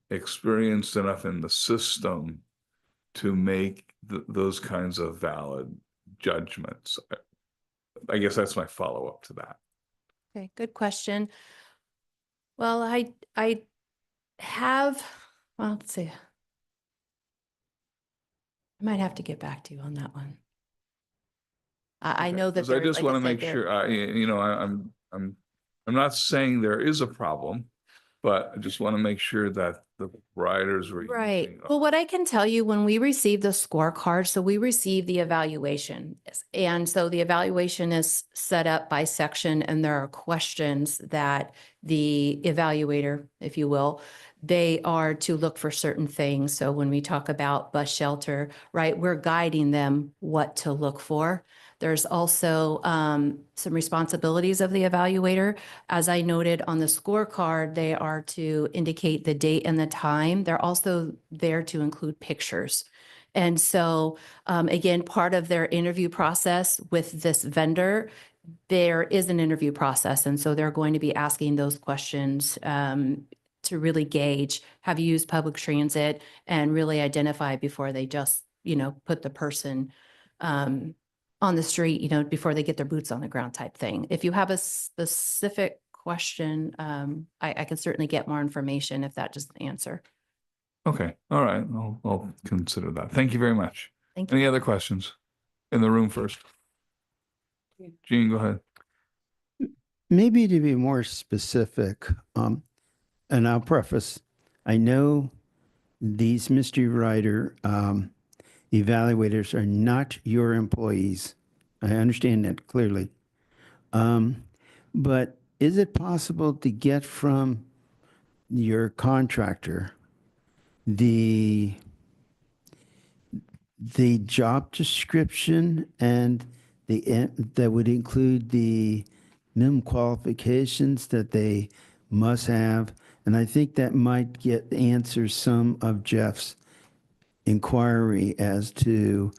experienced enough in the system to make those kinds of valid judgments? I guess that's my follow-up to that. Okay, good question. Well, I have, well, let's see. I might have to get back to you on that one. I know that Because I just like want to said, make sure, I'm not saying there is a problem, but I just want to make sure that the riders were right. using. Well, what I can tell you, when we receive the scorecard, so we receive the evaluation. And so the evaluation is set up by section, and there are questions that the evaluator, if you will, they are to look for certain things. So when we talk about bus shelter, right, we're guiding them what to look for. There's also some responsibilities of the evaluator. As I noted on the scorecard, they are to indicate the date and the time. They're also there to include pictures. And so, again, part of their interview process with this vendor, there is an interview process. And so they're going to be asking those questions to really gauge, have you used public transit, and really identify before they just, put the person on the street, before they get their boots on the ground type thing. If you have a specific question, I can certainly get more information if that doesn't answer. Okay, all right, I'll consider that. Thank you very much. Thank you. Any other questions in the room first? Gene, go ahead. Maybe to be more specific, and I'll preface, I know these mystery rider evaluators are not your employees. I understand that clearly. But is it possible to get from your contractor the job description and that would include the minimum qualifications that they must have? And I think that might answer some of Jeff's inquiry as to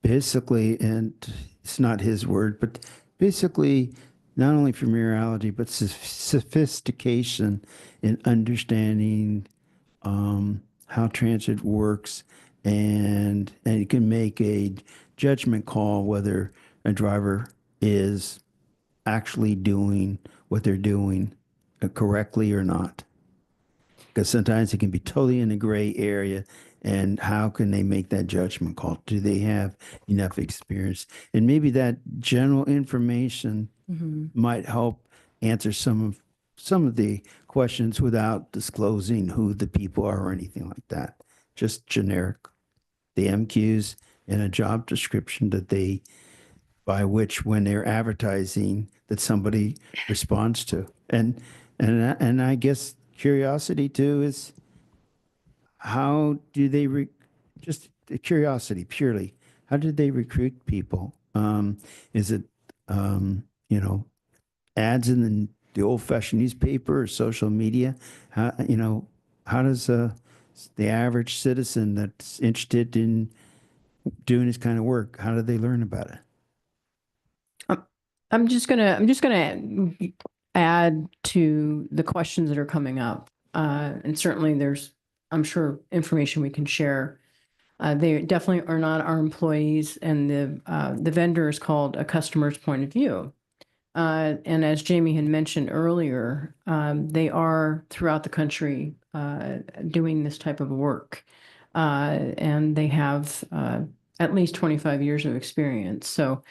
basically, and it's not his word, but basically not only familiarity, but sophistication in understanding how transit works, and you can make a judgment call whether a driver is actually doing what they're doing correctly or not. Because sometimes it can be totally in a gray area, and how can they make that judgment call? Do they have enough experience? And maybe that general information might help answer some of the questions without disclosing who the people are or anything like that. Just generic, the MQs and a job description that they, by which when they're advertising, that somebody responds to. And I guess curiosity too is, how do they just the curiosity purely, how did they recruit people? Is it ads in the old-fashioned newspaper or social media? How does the average citizen that's interested in doing this kind of work, how do they learn about it? I'm just gonna add to the questions that are coming up. and certainly there's, I'm sure, information we can share. They definitely are not our employees, and the vendor is called A Customer's Point of View. And as Jamie had mentioned earlier, they are throughout the country doing this type of work. And they have at least 25 years of experience. So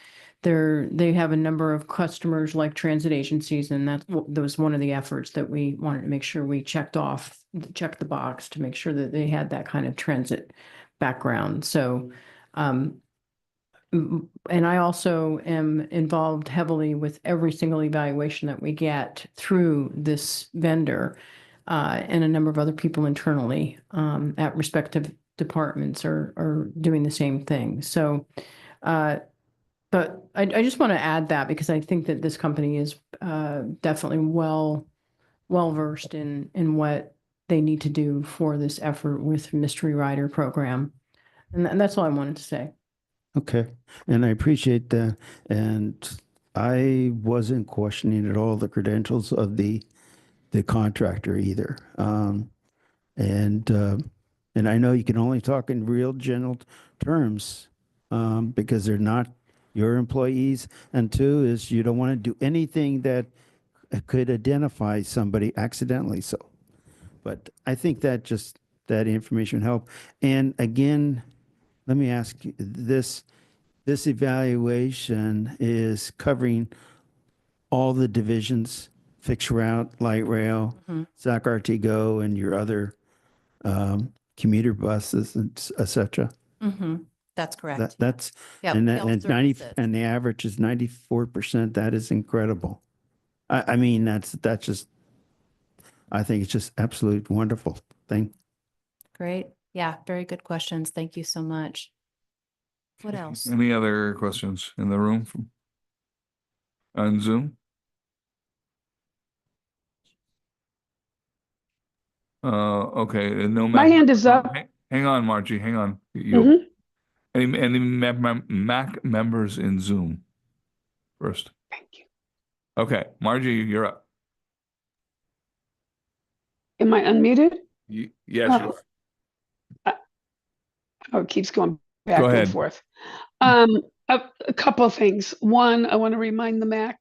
they have a number of customers like transit agencies, and that was one of the efforts that we wanted to make sure we checked the box to make sure that they had that kind of transit background. So and I also am involved heavily with every single evaluation that we get through this vendor, and a number of other people internally at respective departments are doing the same thing. So, but I just want to add that because I think that this company is definitely well versed in what they need to do for this effort with Mystery Rider program, and that's all I wanted to say. Okay, and I appreciate that. And I wasn't questioning at all the credentials of the contractor either. And I know you can only talk in real general terms because they're not your employees. And two is you don't want to do anything that could identify somebody accidentally. So, but I think that just that information help. And again, let me ask you this. This evaluation is covering all the divisions, fixed route, light rail, Sac RT Go, and your other commuter buses, and et cetera. That's correct. That's Yep, and health 90 services. and the average is 94%. That is incredible. I mean that's just I think it's just absolute wonderful thing. Great. Yeah, very good questions. Thank you so much. What else? Any other questions in the room on Zoom? Okay, no. My hand is up. Hang on, Margie. Hang on. Mhm. Any MAC members in Zoom first? Thank you. Okay, Margie, you're up. Am I unmuted? Yes. Oh, it keeps going back Go and ahead. forth. A couple of things. One, I want to remind the MAC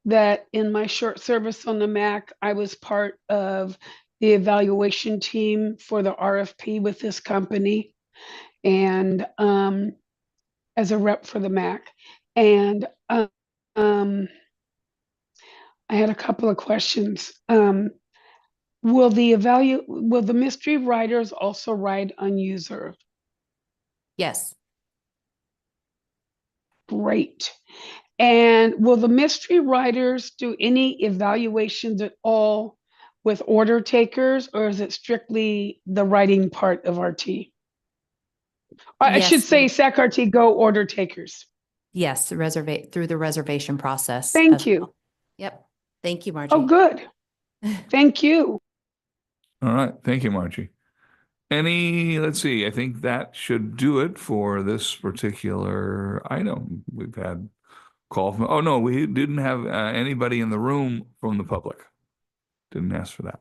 that in my short service on the MAC, I was part of the evaluation team for the RFP with this company, and as a rep for the MAC. And I had a couple of questions. Will the mystery riders also ride unuser? Yes. Great. And will the mystery riders do any evaluations at all with order takers, or is it strictly the writing part of RT? I should Yes, say SAC RT Go order takers. Yes, through the reservation process. Thank you. Well. Yep. Thank you, Margie. Oh, good. Thank you. All right. Thank you, Margie. Let's see, I think that should do it for this particular item. We've had call from, oh no, we didn't have anybody in the room from the public. Didn't ask for that.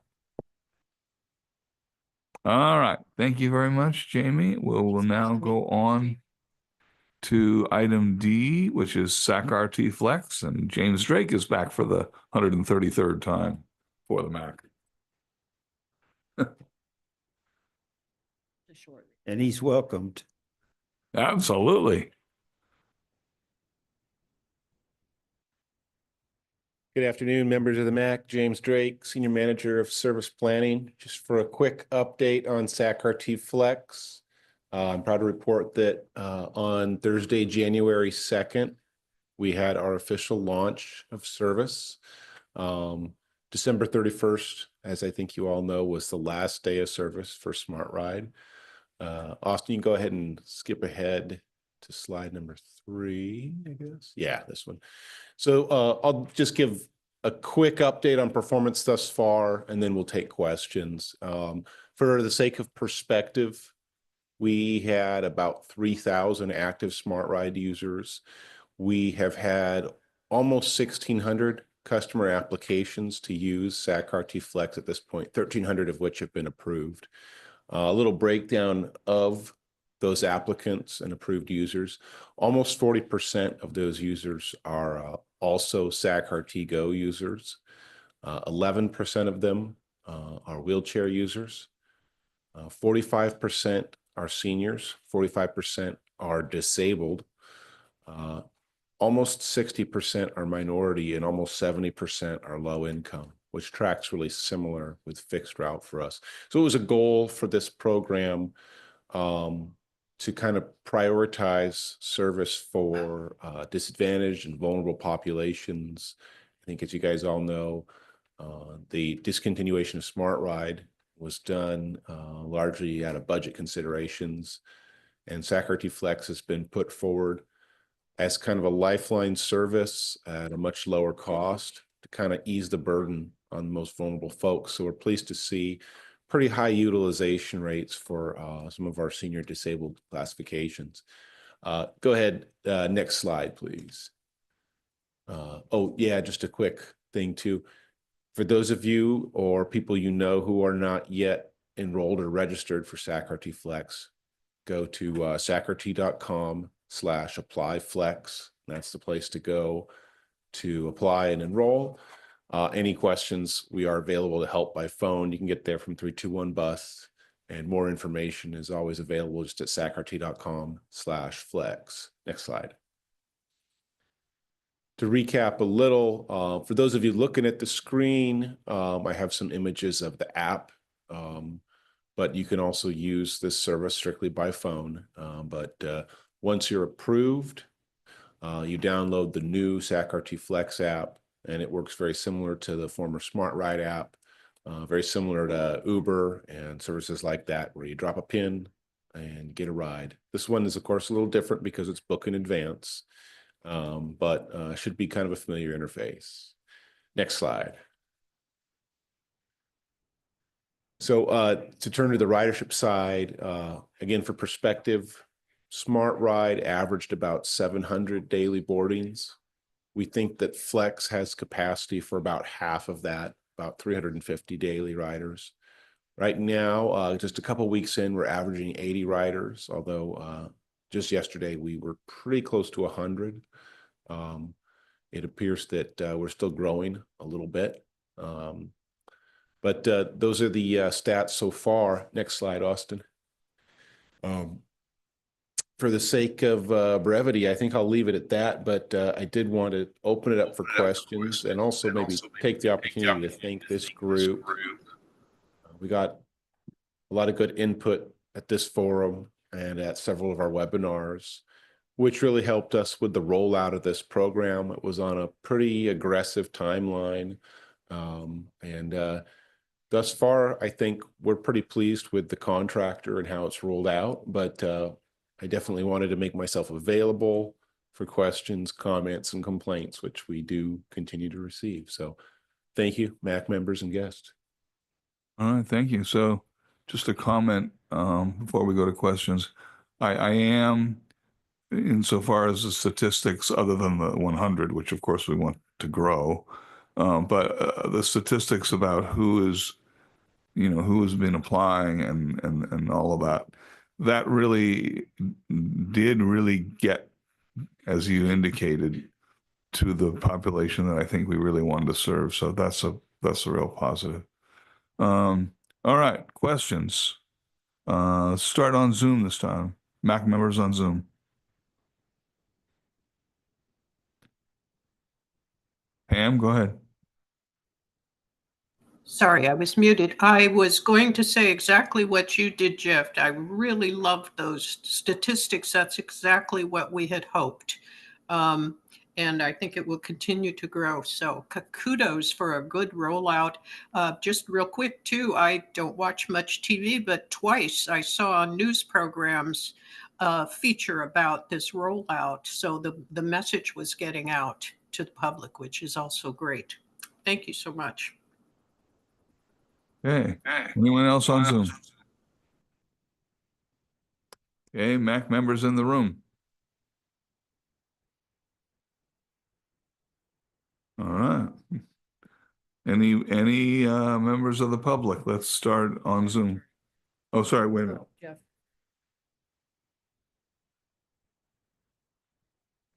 All right. Thank you very much, Jamie. We'll now go on to item D, which is SAC RT Flex, and James Drake is back for the 133rd time for the MAC. And he's welcomed. Absolutely. Good afternoon, members of the MAC. James Drake, Senior Manager of Service Planning. Just for a quick update on SAC RT Flex. I'm proud to report that on Thursday, January 2nd, we had our official launch of service. December 31st, as I think you all know, was the last day of service for Smart Ride. Austin, you can go ahead and skip ahead to slide number 3, I guess. Yeah, this one. So I'll just give a quick update on performance thus far, and then we'll take questions. For the sake of perspective, we had about 3,000 active Smart Ride users. We have had almost 1,600 customer applications to use SAC-RT Flex at this point, 1,300 of which have been approved. A little breakdown of those applicants and approved users. Almost 40% of those users are also SAC-RT Go users. 11% of them are wheelchair users. 45% are seniors. 45% are disabled. Almost 60% are minority, and almost 70% are low income, which tracks really similar with fixed route for us. So it was a goal for this program to kind of prioritize service for disadvantaged and vulnerable populations. I think, as you guys all know, the discontinuation of Smart Ride was done largely out of budget considerations, and SAC-RT Flex has been put forward as kind of a lifeline service at a much lower cost to kind of ease the burden on the most vulnerable folks. So we're pleased to see pretty high utilization rates for some of our senior disabled classifications. Go ahead, next slide, please. Oh, yeah, just a quick thing too. For those of you or people you know who are not yet enrolled or registered for SAC-RT Flex, go to sacrt.com/applyflex. That's the place to go to apply and enroll. Any questions, we are available to help by phone. You can get there from 321 bus, and more information is always available just at sacrt.com/flex. Next slide. To recap a little, for those of you looking at the screen, I have some images of the app, but you can also use this service strictly by phone. But once you're approved, you download the new SAC-RT Flex app, and it works very similar to the former Smart Ride app, very similar to Uber and services like that, where you drop a pin and get a ride. This one is, of course, a little different because it's booked in advance, but should be kind of a familiar interface. Next slide. So to turn to the ridership side, again, for perspective, Smart Ride averaged about 700 daily boardings. We think that Flex has capacity for about half of that, about 350 daily riders. Right now, just a couple weeks in, we're averaging 80 riders, although just yesterday we were pretty close to 100. It appears that we're still growing a little bit. But those are the stats so far. Next slide, Austin. For the sake of brevity, I think I'll leave it at that, but I did want to open it up for questions and also maybe take the opportunity to thank this group. We got a lot of good input at this forum and at several of our webinars, which really helped us with the rollout of this program. It was on a pretty aggressive timeline. Thus far, I think we're pretty pleased with the contractor and how it's rolled out, but I definitely wanted to make myself available for questions, comments, and complaints, which we do continue to receive. So thank you, MAC members and guests. All right, thank you. So just a comment before we go to questions. I am, insofar as the statistics, other than the 100, which of course we want to grow, but the statistics about who has been applying and all of that, that really did get, as you indicated, to the population that I think we really wanted to serve. So that's a real positive. All right, questions. Start on Zoom this time. MAC members on Zoom. Pam, go ahead. Sorry, I was muted. I was going to say exactly what you did, Jeff. I really loved those statistics. That's exactly what we had hoped. And I think it will continue to grow. So kudos for a good rollout. Just real quick too, I don't watch much TV, but twice I saw news programs feature about this rollout. So the message was getting out to the public, which is also great. Thank you so much. Okay. Anyone else on Zoom? Okay, MAC members in the room. All right. Any members of the public? Let's start on Zoom. Oh, sorry, wait a minute. Jeff.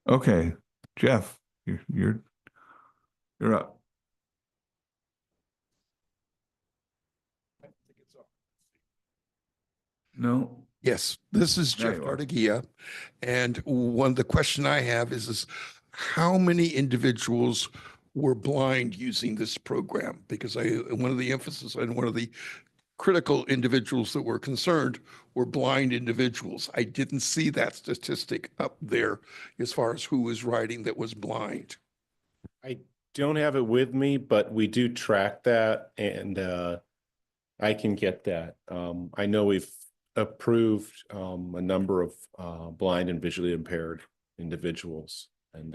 Okay, Jeff, you're up. No. Yes, this is There Jeff you are. Gardagia. And the question I have is how many individuals were blind using this program? Because one of the emphasis and one of the critical individuals that were concerned were blind individuals. I didn't see that statistic up there as far as who was riding that was blind. I don't have it with me, but we do track that, and I can get that. I know we've approved a number of blind and visually impaired individuals, and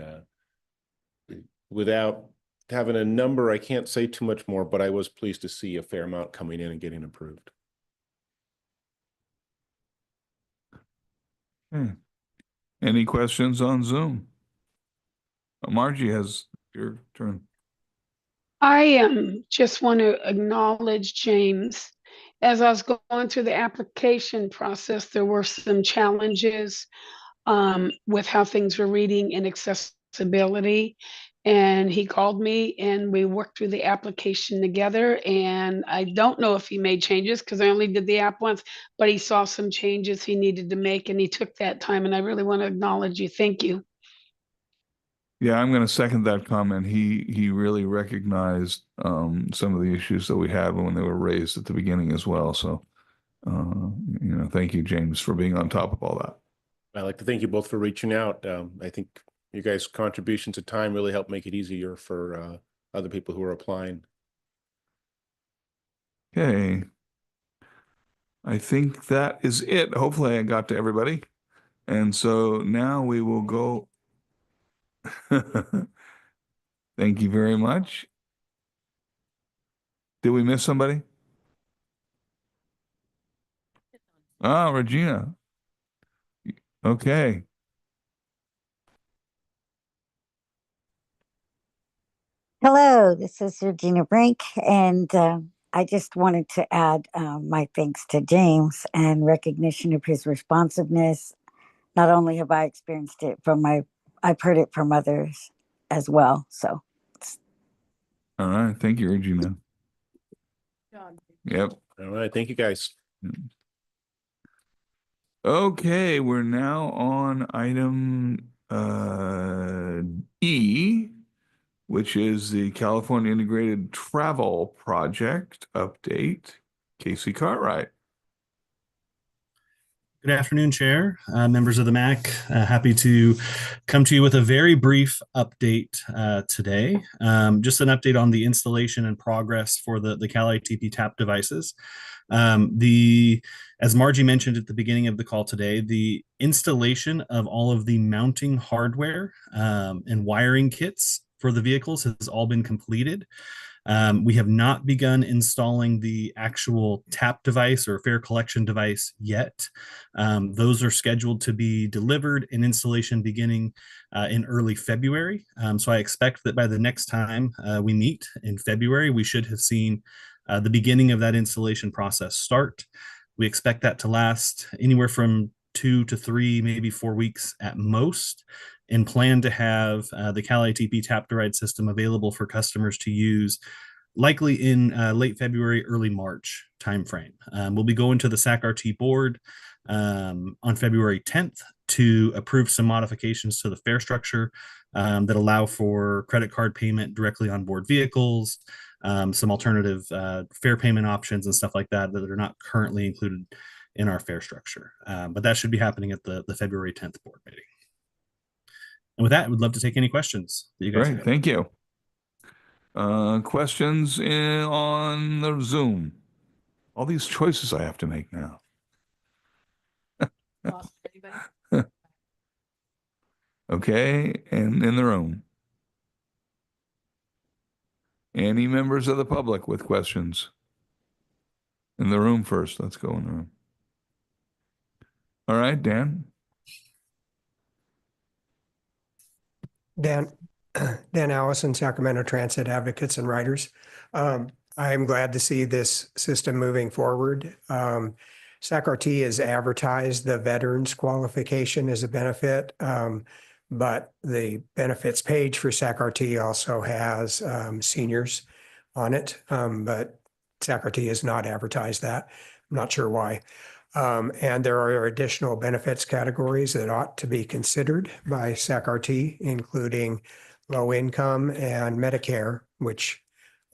without having a number, I can't say too much more, but I was pleased to see a fair amount coming in and getting approved. Any questions on Zoom? Margie has your turn. I just want to acknowledge James. As I was going through the application process, there were some challenges with how things were reading and accessibility. And he called me and we worked through the application together. And I don't know if he made changes because I only did the app once, but he saw some changes he needed to make and he took that time. And I really want to acknowledge you. Thank you. Yeah, I'm going to second that comment. He really recognized some of the issues that we had when they were raised at the beginning as well. So, thank you, James, for being on top of all that. I'd like to thank you both for reaching out. I think you guys' contributions of time really helped make it easier for other people who are applying. Okay. I think that is it. Hopefully I got to everybody. And so now we will go. Thank you very much. Did we miss somebody? Ah, Regina. Okay. Hello, this is Regina Brink, and I just wanted to add my thanks to James and recognition of his responsiveness. Not only have I experienced it I've heard it from others as well. So, All right. Thank you, Regina. Yep. All right. Thank you, guys. Okay, we're now on item E, which is the California Integrated Travel Project update. Casey Cartwright. Good afternoon, Chair, members of the MAC. Happy to come to you with a very brief update today. Just an update on the installation and progress for the Cal ITP TAP devices. As Margie mentioned at the beginning of the call today, the installation of all of the mounting hardware and wiring kits for the vehicles has all been completed. We have not begun installing the actual TAP device or fare collection device yet. Those are scheduled to be delivered and installation beginning in early February. So I expect that by the next time we meet in February, we should have seen the beginning of that installation process start. We expect that to last anywhere from 2 to 3, maybe 4 weeks at most, and plan to have the Cal ITP Tap to Ride system available for customers to use likely in late February, early March timeframe. We'll be going to the SAC-RT board on February 10th to approve some modifications to the fare structure that allow for credit card payment directly on board vehicles, some alternative fare payment options and stuff like that that are not currently included in our fare structure. But that should be happening at the February 10th board meeting. And with that, we'd love to take any questions that you guys have. Thank you. Questions on the Zoom? All these choices I have to make now. Okay, and in the room. Any members of the public with questions? In the room first. Let's go in the room. All right, Dan. Dan, Dan Allison, Sacramento Transit Advocates and Riders. I'm glad to see this system moving forward. SAC-RT has advertised the veterans qualification as a benefit, but the benefits page for SAC-RT also has seniors on it, but SAC-RT has not advertised that. I'm not sure why. And there are additional benefits categories that ought to be considered by SAC-RT, including low income and Medicare, which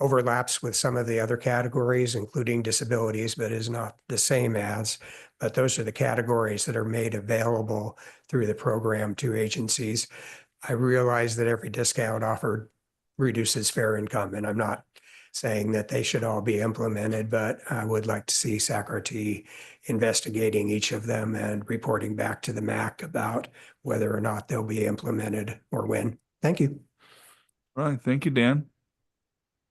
overlaps with some of the other categories, including disabilities, but is not the same as. But those are the categories that are made available through the program to agencies. I realize that every discount offered reduces fair income, and I'm not saying that they should all be implemented, but I would like to see SAC-RT investigating each of them and reporting back to the MAC about whether or not they'll be implemented or when. Thank you. All right. Thank you, Dan.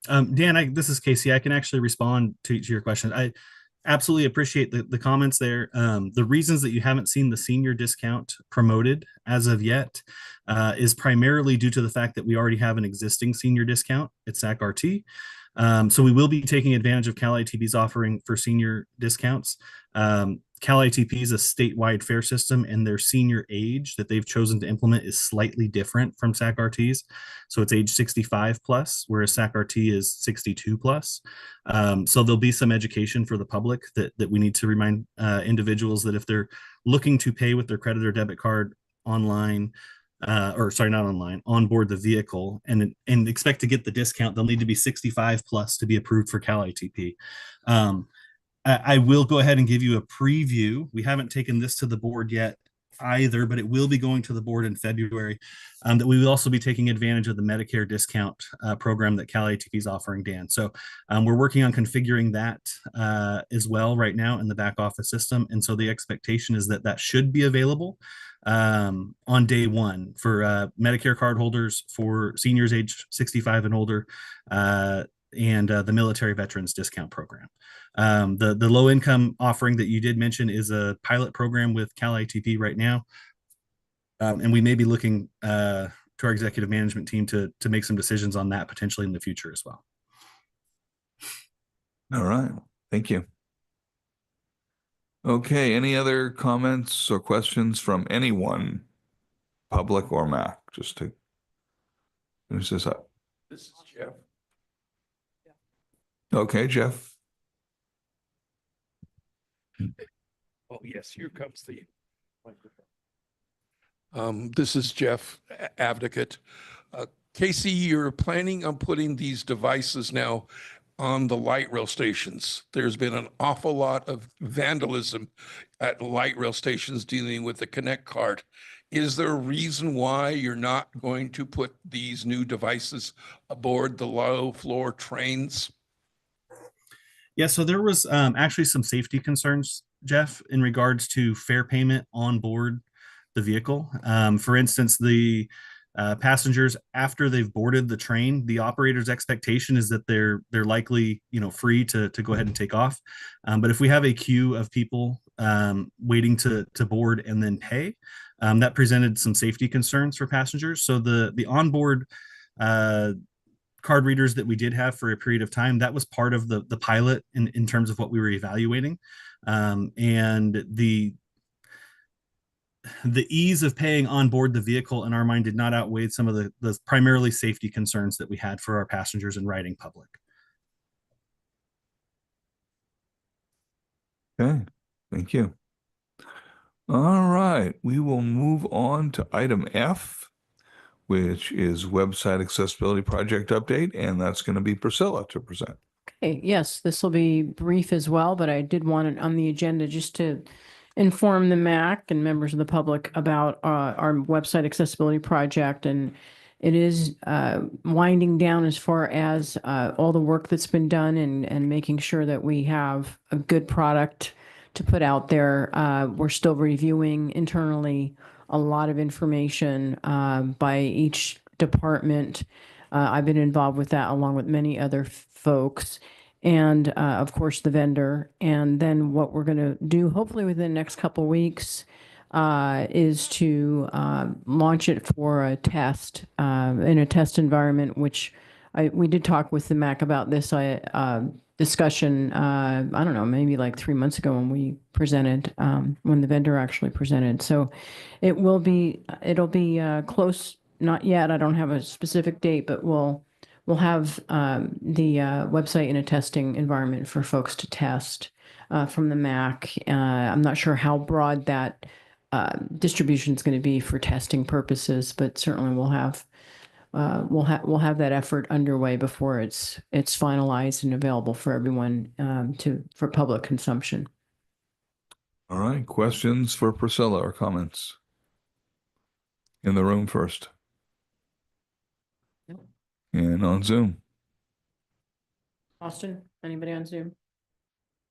Dan, this is Casey. I can actually respond to your question. I absolutely appreciate the comments there. The reasons that you haven't seen the senior discount promoted as of yet is primarily due to the fact that we already have an existing senior discount at SAC-RT. So we will be taking advantage of Cal-ITP's offering for senior discounts. Cal-ITP is a statewide fare system, and their senior age that they've chosen to implement is slightly different from SAC-RT's. So it's age 65 plus, whereas SAC-RT is 62 plus. So there'll be some education for the public that we need to remind individuals that if they're looking to pay with their credit or debit card online, or sorry, not online, on board the vehicle and expect to get the discount, they'll need to be 65 plus to be approved for Cal-ITP. I will go ahead and give you a preview. We haven't taken this to the board yet either, but it will be going to the board in February, that we will also be taking advantage of the Medicare discount program that Cal-ITP is offering, Dan. So we're working on configuring that as well right now in the back office system. And so the expectation is that that should be available on day one for Medicare card holders, for seniors age 65 and older, and the military veterans discount program. The low income offering that you did mention is a pilot program with Cal-ITP right now. And we may be looking to our executive management team to make some decisions on that potentially in the future as well. All right. Thank you. Okay. Any other comments or questions from anyone, public or MAC, just to finish this up? This is Jeff. Okay, Jeff. Oh, yes, here comes the microphone. This is Jeff, advocate. Casey, you're planning on putting these devices now on the light rail stations. There's been an awful lot of vandalism at light rail stations dealing with the Connect card. Is there a reason why you're not going to put these new devices aboard the low floor trains? Yeah, so there was actually some safety concerns, Jeff, in regards to fare payment on board the vehicle. For instance, the passengers, after they've boarded the train, the operator's expectation is that they're likely, free to go ahead and take off. But if we have a queue of people waiting to board and then pay, that presented some safety concerns for passengers. So the onboard card readers that we did have for a period of time, that was part of the pilot in terms of what we were evaluating. And the ease of paying on board the vehicle in our mind did not outweigh some of the primarily safety concerns that we had for our passengers and riding public. Okay, thank you. All right, we will move on to item F, which is website accessibility project update, and that's going to be Priscilla to present. Okay, yes, this will be brief as well, but I did want it on the agenda just to inform the MAC and members of the public about our website accessibility project. And it is winding down as far as all the work that's been done and making sure that we have a good product to put out there. We're still reviewing internally a lot of information by each department. I've been involved with that along with many other folks. And of course, the vendor. And then what we're going to do, hopefully within the next couple of weeks, is to launch it for a test in a test environment, which we did talk with the MAC about this discussion, I don't know, maybe like 3 months ago when we presented, when the vendor actually presented. So it'll be close, not yet. I don't have a specific date, but we'll have the website in a testing environment for folks to test from the MAC. I'm not sure how broad that distribution is going to be for testing purposes, but certainly we'll have that effort underway before it's finalized and available for everyone for public consumption. All right. Questions for Priscilla or comments? In the room first. No. And on Zoom. Austin, anybody on Zoom?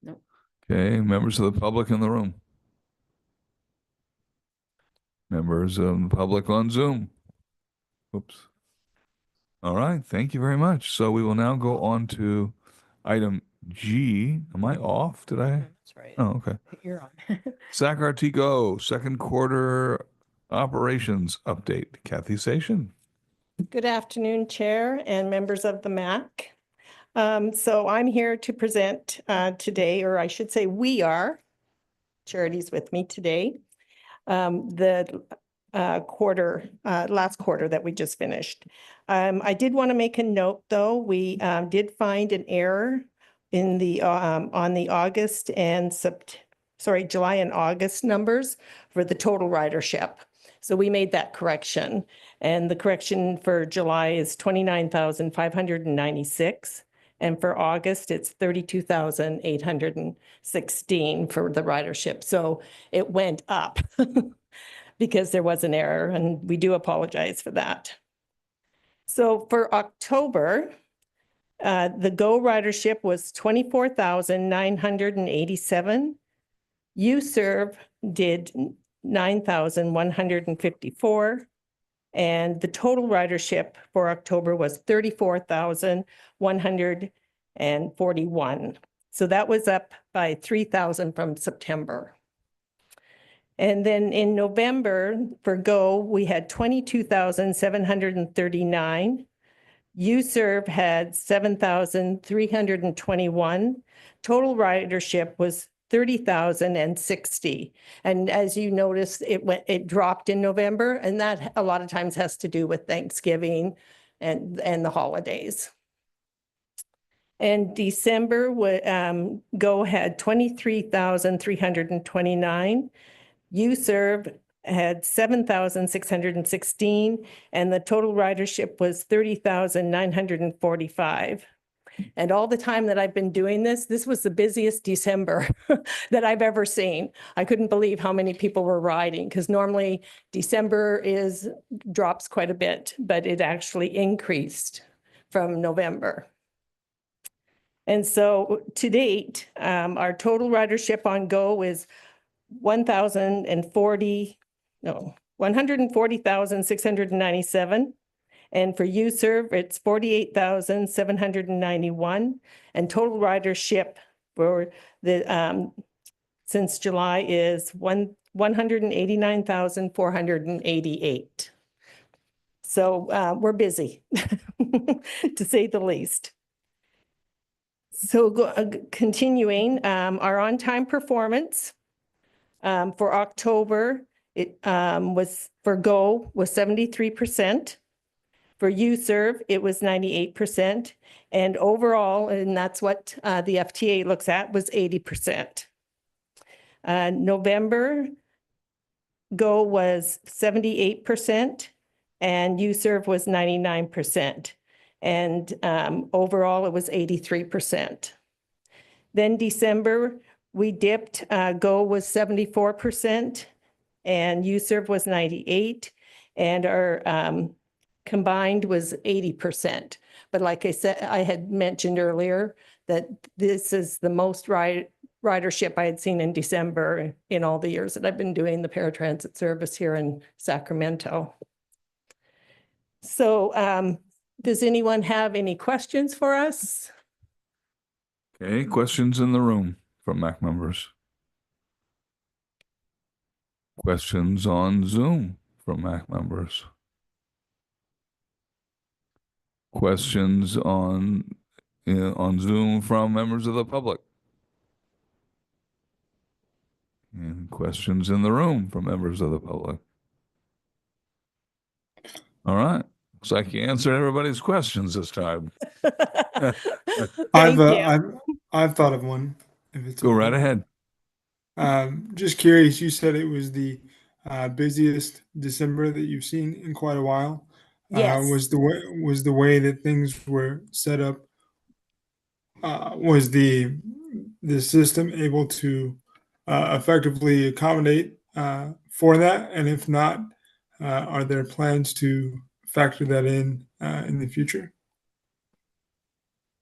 No. Okay. Members of the public in the room. Members of the public on Zoom. Oops. All right. Thank you very much. So we will now go on to item G. Am I off? Did I? That's right. Oh, okay. You're on. SAC-RT Go, second quarter operations update. Kathy Sation. Good afternoon, Chair and members of the MAC. So I'm here to present today, or I should say we are, Charity's with me today, the last quarter that we just finished. I did want to make a note, though. We did find an error in the on the August and July and August numbers for the total ridership. So we made that correction, and the correction for July is 29,596. And for August, it's 32,816 for the ridership. So it went up because there was an error, and we do apologize for that. So for October, the Go ridership was 24,987. U-Serve did 9,154. And the total ridership for October was 34,141. So that was up by 3,000 from September. And then in November for Go, we had 22,739. U-Serve had 7,321. Total ridership was 30,060. And as you notice, it dropped in November, and that a lot of times has to do with Thanksgiving and the holidays. And December, Go had 23,329. U-Serve had 7,616, and the total ridership was 30,945. And all the time that I've been doing this was the busiest December that I've ever seen. I couldn't believe how many people were riding, because normally December drops quite a bit, but it actually increased from November. And so to date, our total ridership on Go is 140,697. And for U-Serve, it's 48,791. And total ridership for the since July is 189,488. So we're busy, to say the least. So continuing, our on-time performance for October, it was for Go was 73%. For U-Serve, it was 98%. And overall, and that's what the FTA looks at, was 80%. November, Go was 78%, and U-Serve was 99%. And overall, it was 83%. Then December, we dipped. Go was 74%, and U-Serve was 98%. And our combined was 80%. But like I said, I had mentioned earlier that this is the most ridership I had seen in December in all the years that I've been doing the paratransit service here in Sacramento. So does anyone have any questions for us? Okay, questions in the room from MAC members? Questions on Zoom from MAC members? Questions on Zoom from members of the public? And questions in the room from members of the public? All right. Looks like you answered everybody's questions this time. I've thought of one. If it's Go right okay. ahead. Just curious, you said it was the busiest December that you've seen in quite a while. Yes. Was the way that things were set up? Was the system able to effectively accommodate for that? And if not, are there plans to factor that in the future?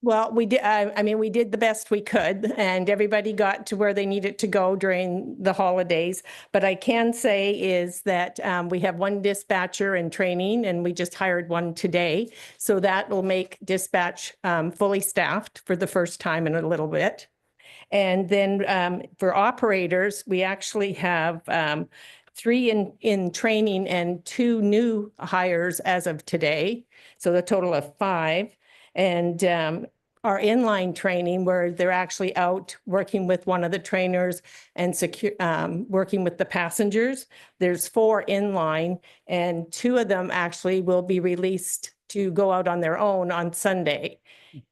Well, we did, I mean, we did the best we could and everybody got to where they needed to go during the holidays. But I can say is that we have one dispatcher in training and we just hired one today. So that will make dispatch fully staffed for the first time in a little bit. And then for operators, we actually have 3 in training and 2 new hires as of today. So the total of 5. And our inline training where they're actually out working with one of the trainers and working with the passengers. There's 4 inline and 2 of them actually will be released to go out on their own on Sunday.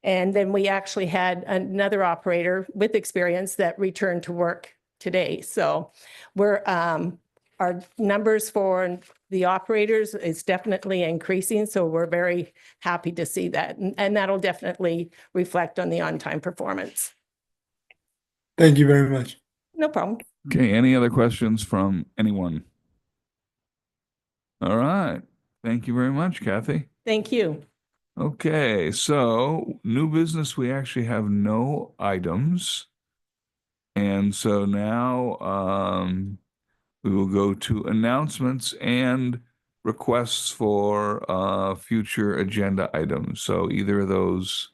And then we actually had another operator with experience that returned to work today. So we're our numbers for the operators is definitely increasing. So we're very happy to see that. And that'll definitely reflect on the on-time performance. Thank you very much. No problem. Okay, any other questions from anyone? All right. Thank you very much, Kathy. Thank you. Okay, so new business, we actually have no items. And so now we will go to announcements and requests for future agenda items. So either of those,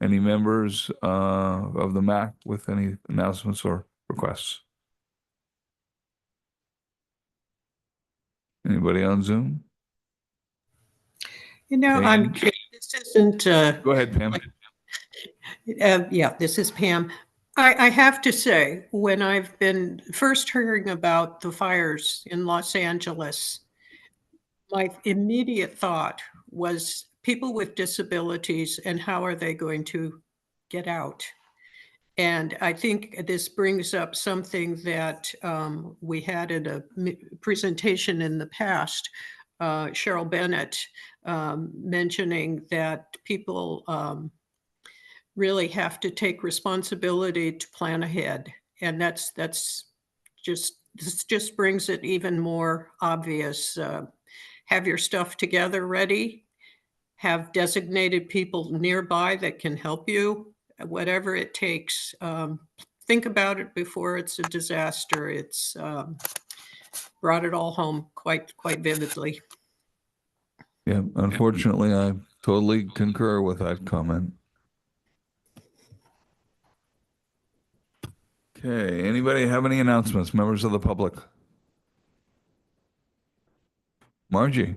any members of the MAC with any announcements or requests? Anybody on Zoom? You know, I'm Pam? this isn't Go ahead, Pam. yeah, this is Pam. I have to say, when I've been first hearing about the fires in Los Angeles, my immediate thought was people with disabilities and how are they going to get out? And I think this brings up something that we had in a presentation in the past, Cheryl Bennett mentioning that people really have to take responsibility to plan ahead. And this just brings it even more obvious. Have your stuff together ready, have designated people nearby that can help you, whatever it takes. Think about it before it's a disaster. It's brought it all home quite vividly. Yeah, unfortunately, I totally concur with that comment. Okay, anybody have any announcements, members of the public? Margie.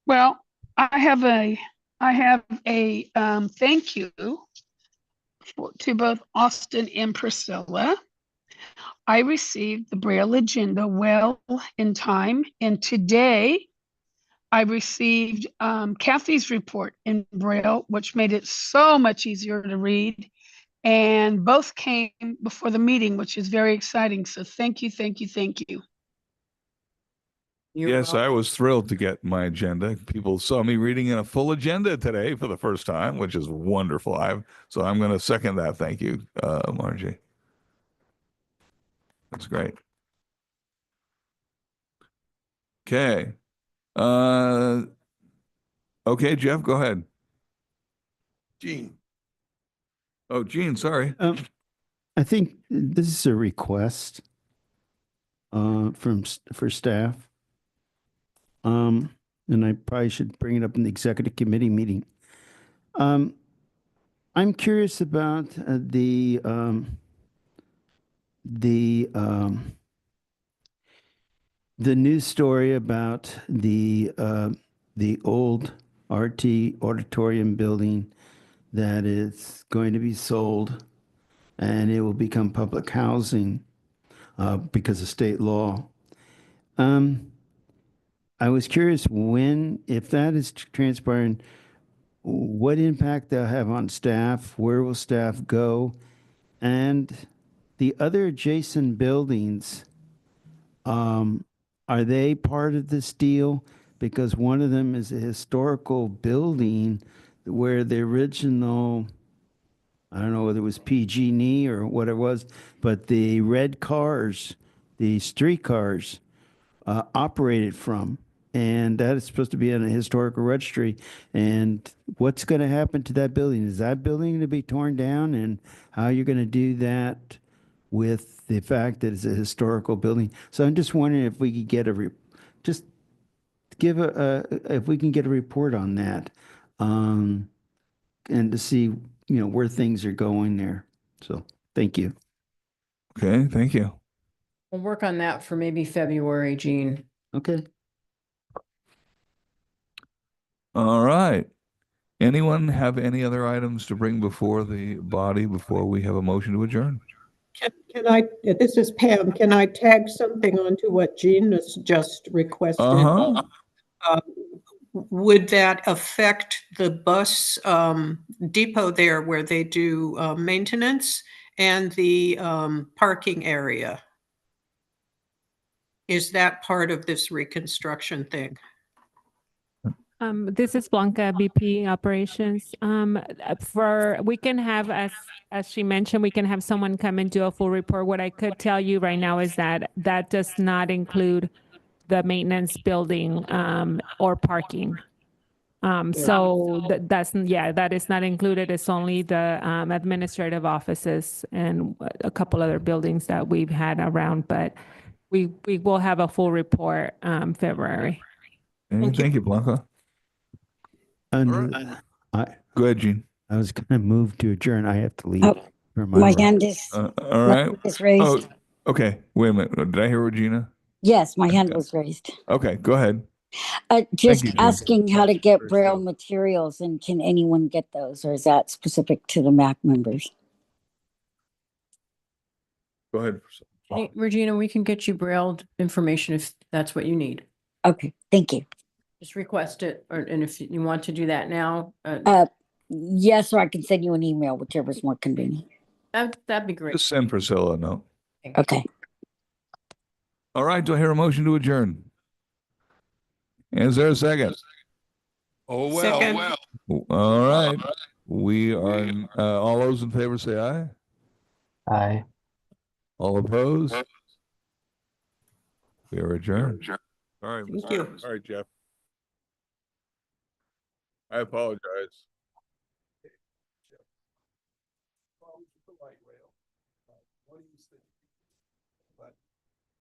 Well, I have a thank you to both Austin and Priscilla. I received the Braille agenda well in time, and today I received Kathy's report in Braille, which made it so much easier to read. And both came before the meeting, which is very exciting. So thank you, thank you, thank you. Yes, I was thrilled to get my agenda. People saw me reading in a full agenda today for the first time, which is wonderful. So I'm going to second that. Thank you, Margie. That's great. Okay. Okay, Jeff, go ahead. Gene. Oh, Gene, sorry. I think this is a request for staff. And I probably should bring it up in the executive committee meeting. I'm curious about the the news story about the old RT auditorium building that is going to be sold, and it will become public housing because of state law. I was curious if that is transpiring, what impact they'll have on staff, where will staff go, and the other adjacent buildings, are they part of this deal? Because one of them is a historical building where the original, I don't know whether it was PG&E or what it was, but the red cars, the street cars, operated from. And that is supposed to be in a historical registry. And what's going to happen to that building? Is that building going to be torn down? And how you're going to do that with the fact that it's a historical building? So I'm just wondering if we could get just give if we can get a report on that, and to see, where things are going there. So thank you. Okay, thank you. We'll work on that for maybe February, Gene. Okay. All right. Anyone have any other items to bring before the body before we have a motion to adjourn? Can I, this is Pam, can I tag something onto what Jean has just requested? Would that affect the bus depot there where they do maintenance and the parking area? Is that part of this reconstruction thing? This is Blanca, BP operations. We can have, as she mentioned, we can have someone come and do a full report. What I could tell you right now is that that does not include the maintenance building or parking. So that is not included. It's only the administrative offices and a couple other buildings that we've had around, but we will have a full report February. Thank you, Blanca. Go ahead, Gene. I was going to move to adjourn. I have to leave. Oh, for my work. hand is, All my right. hand is raised. Oh, okay. Wait a minute. Did I hear Regina? Yes, my hand was raised. Okay, go ahead. Just you, Jean. asking how to get Braille materials, and can anyone get those, or is that specific to the MAC members? Go ahead. Hey, Regina, we can get you brailled information if that's what you need. Okay, thank you. Just request it, and if you want to do that now, Yes, or I can send you an email, whichever's more convenient. that'd be great. Just send Priscilla a note. Okay. All right. Do I hear a motion to adjourn? Is there a second? Oh, well, Second. well. All right. We are, all those in favor say aye. Aye. All opposed? We are adjourned. All right. Thank you. All right, Jeff. I apologize.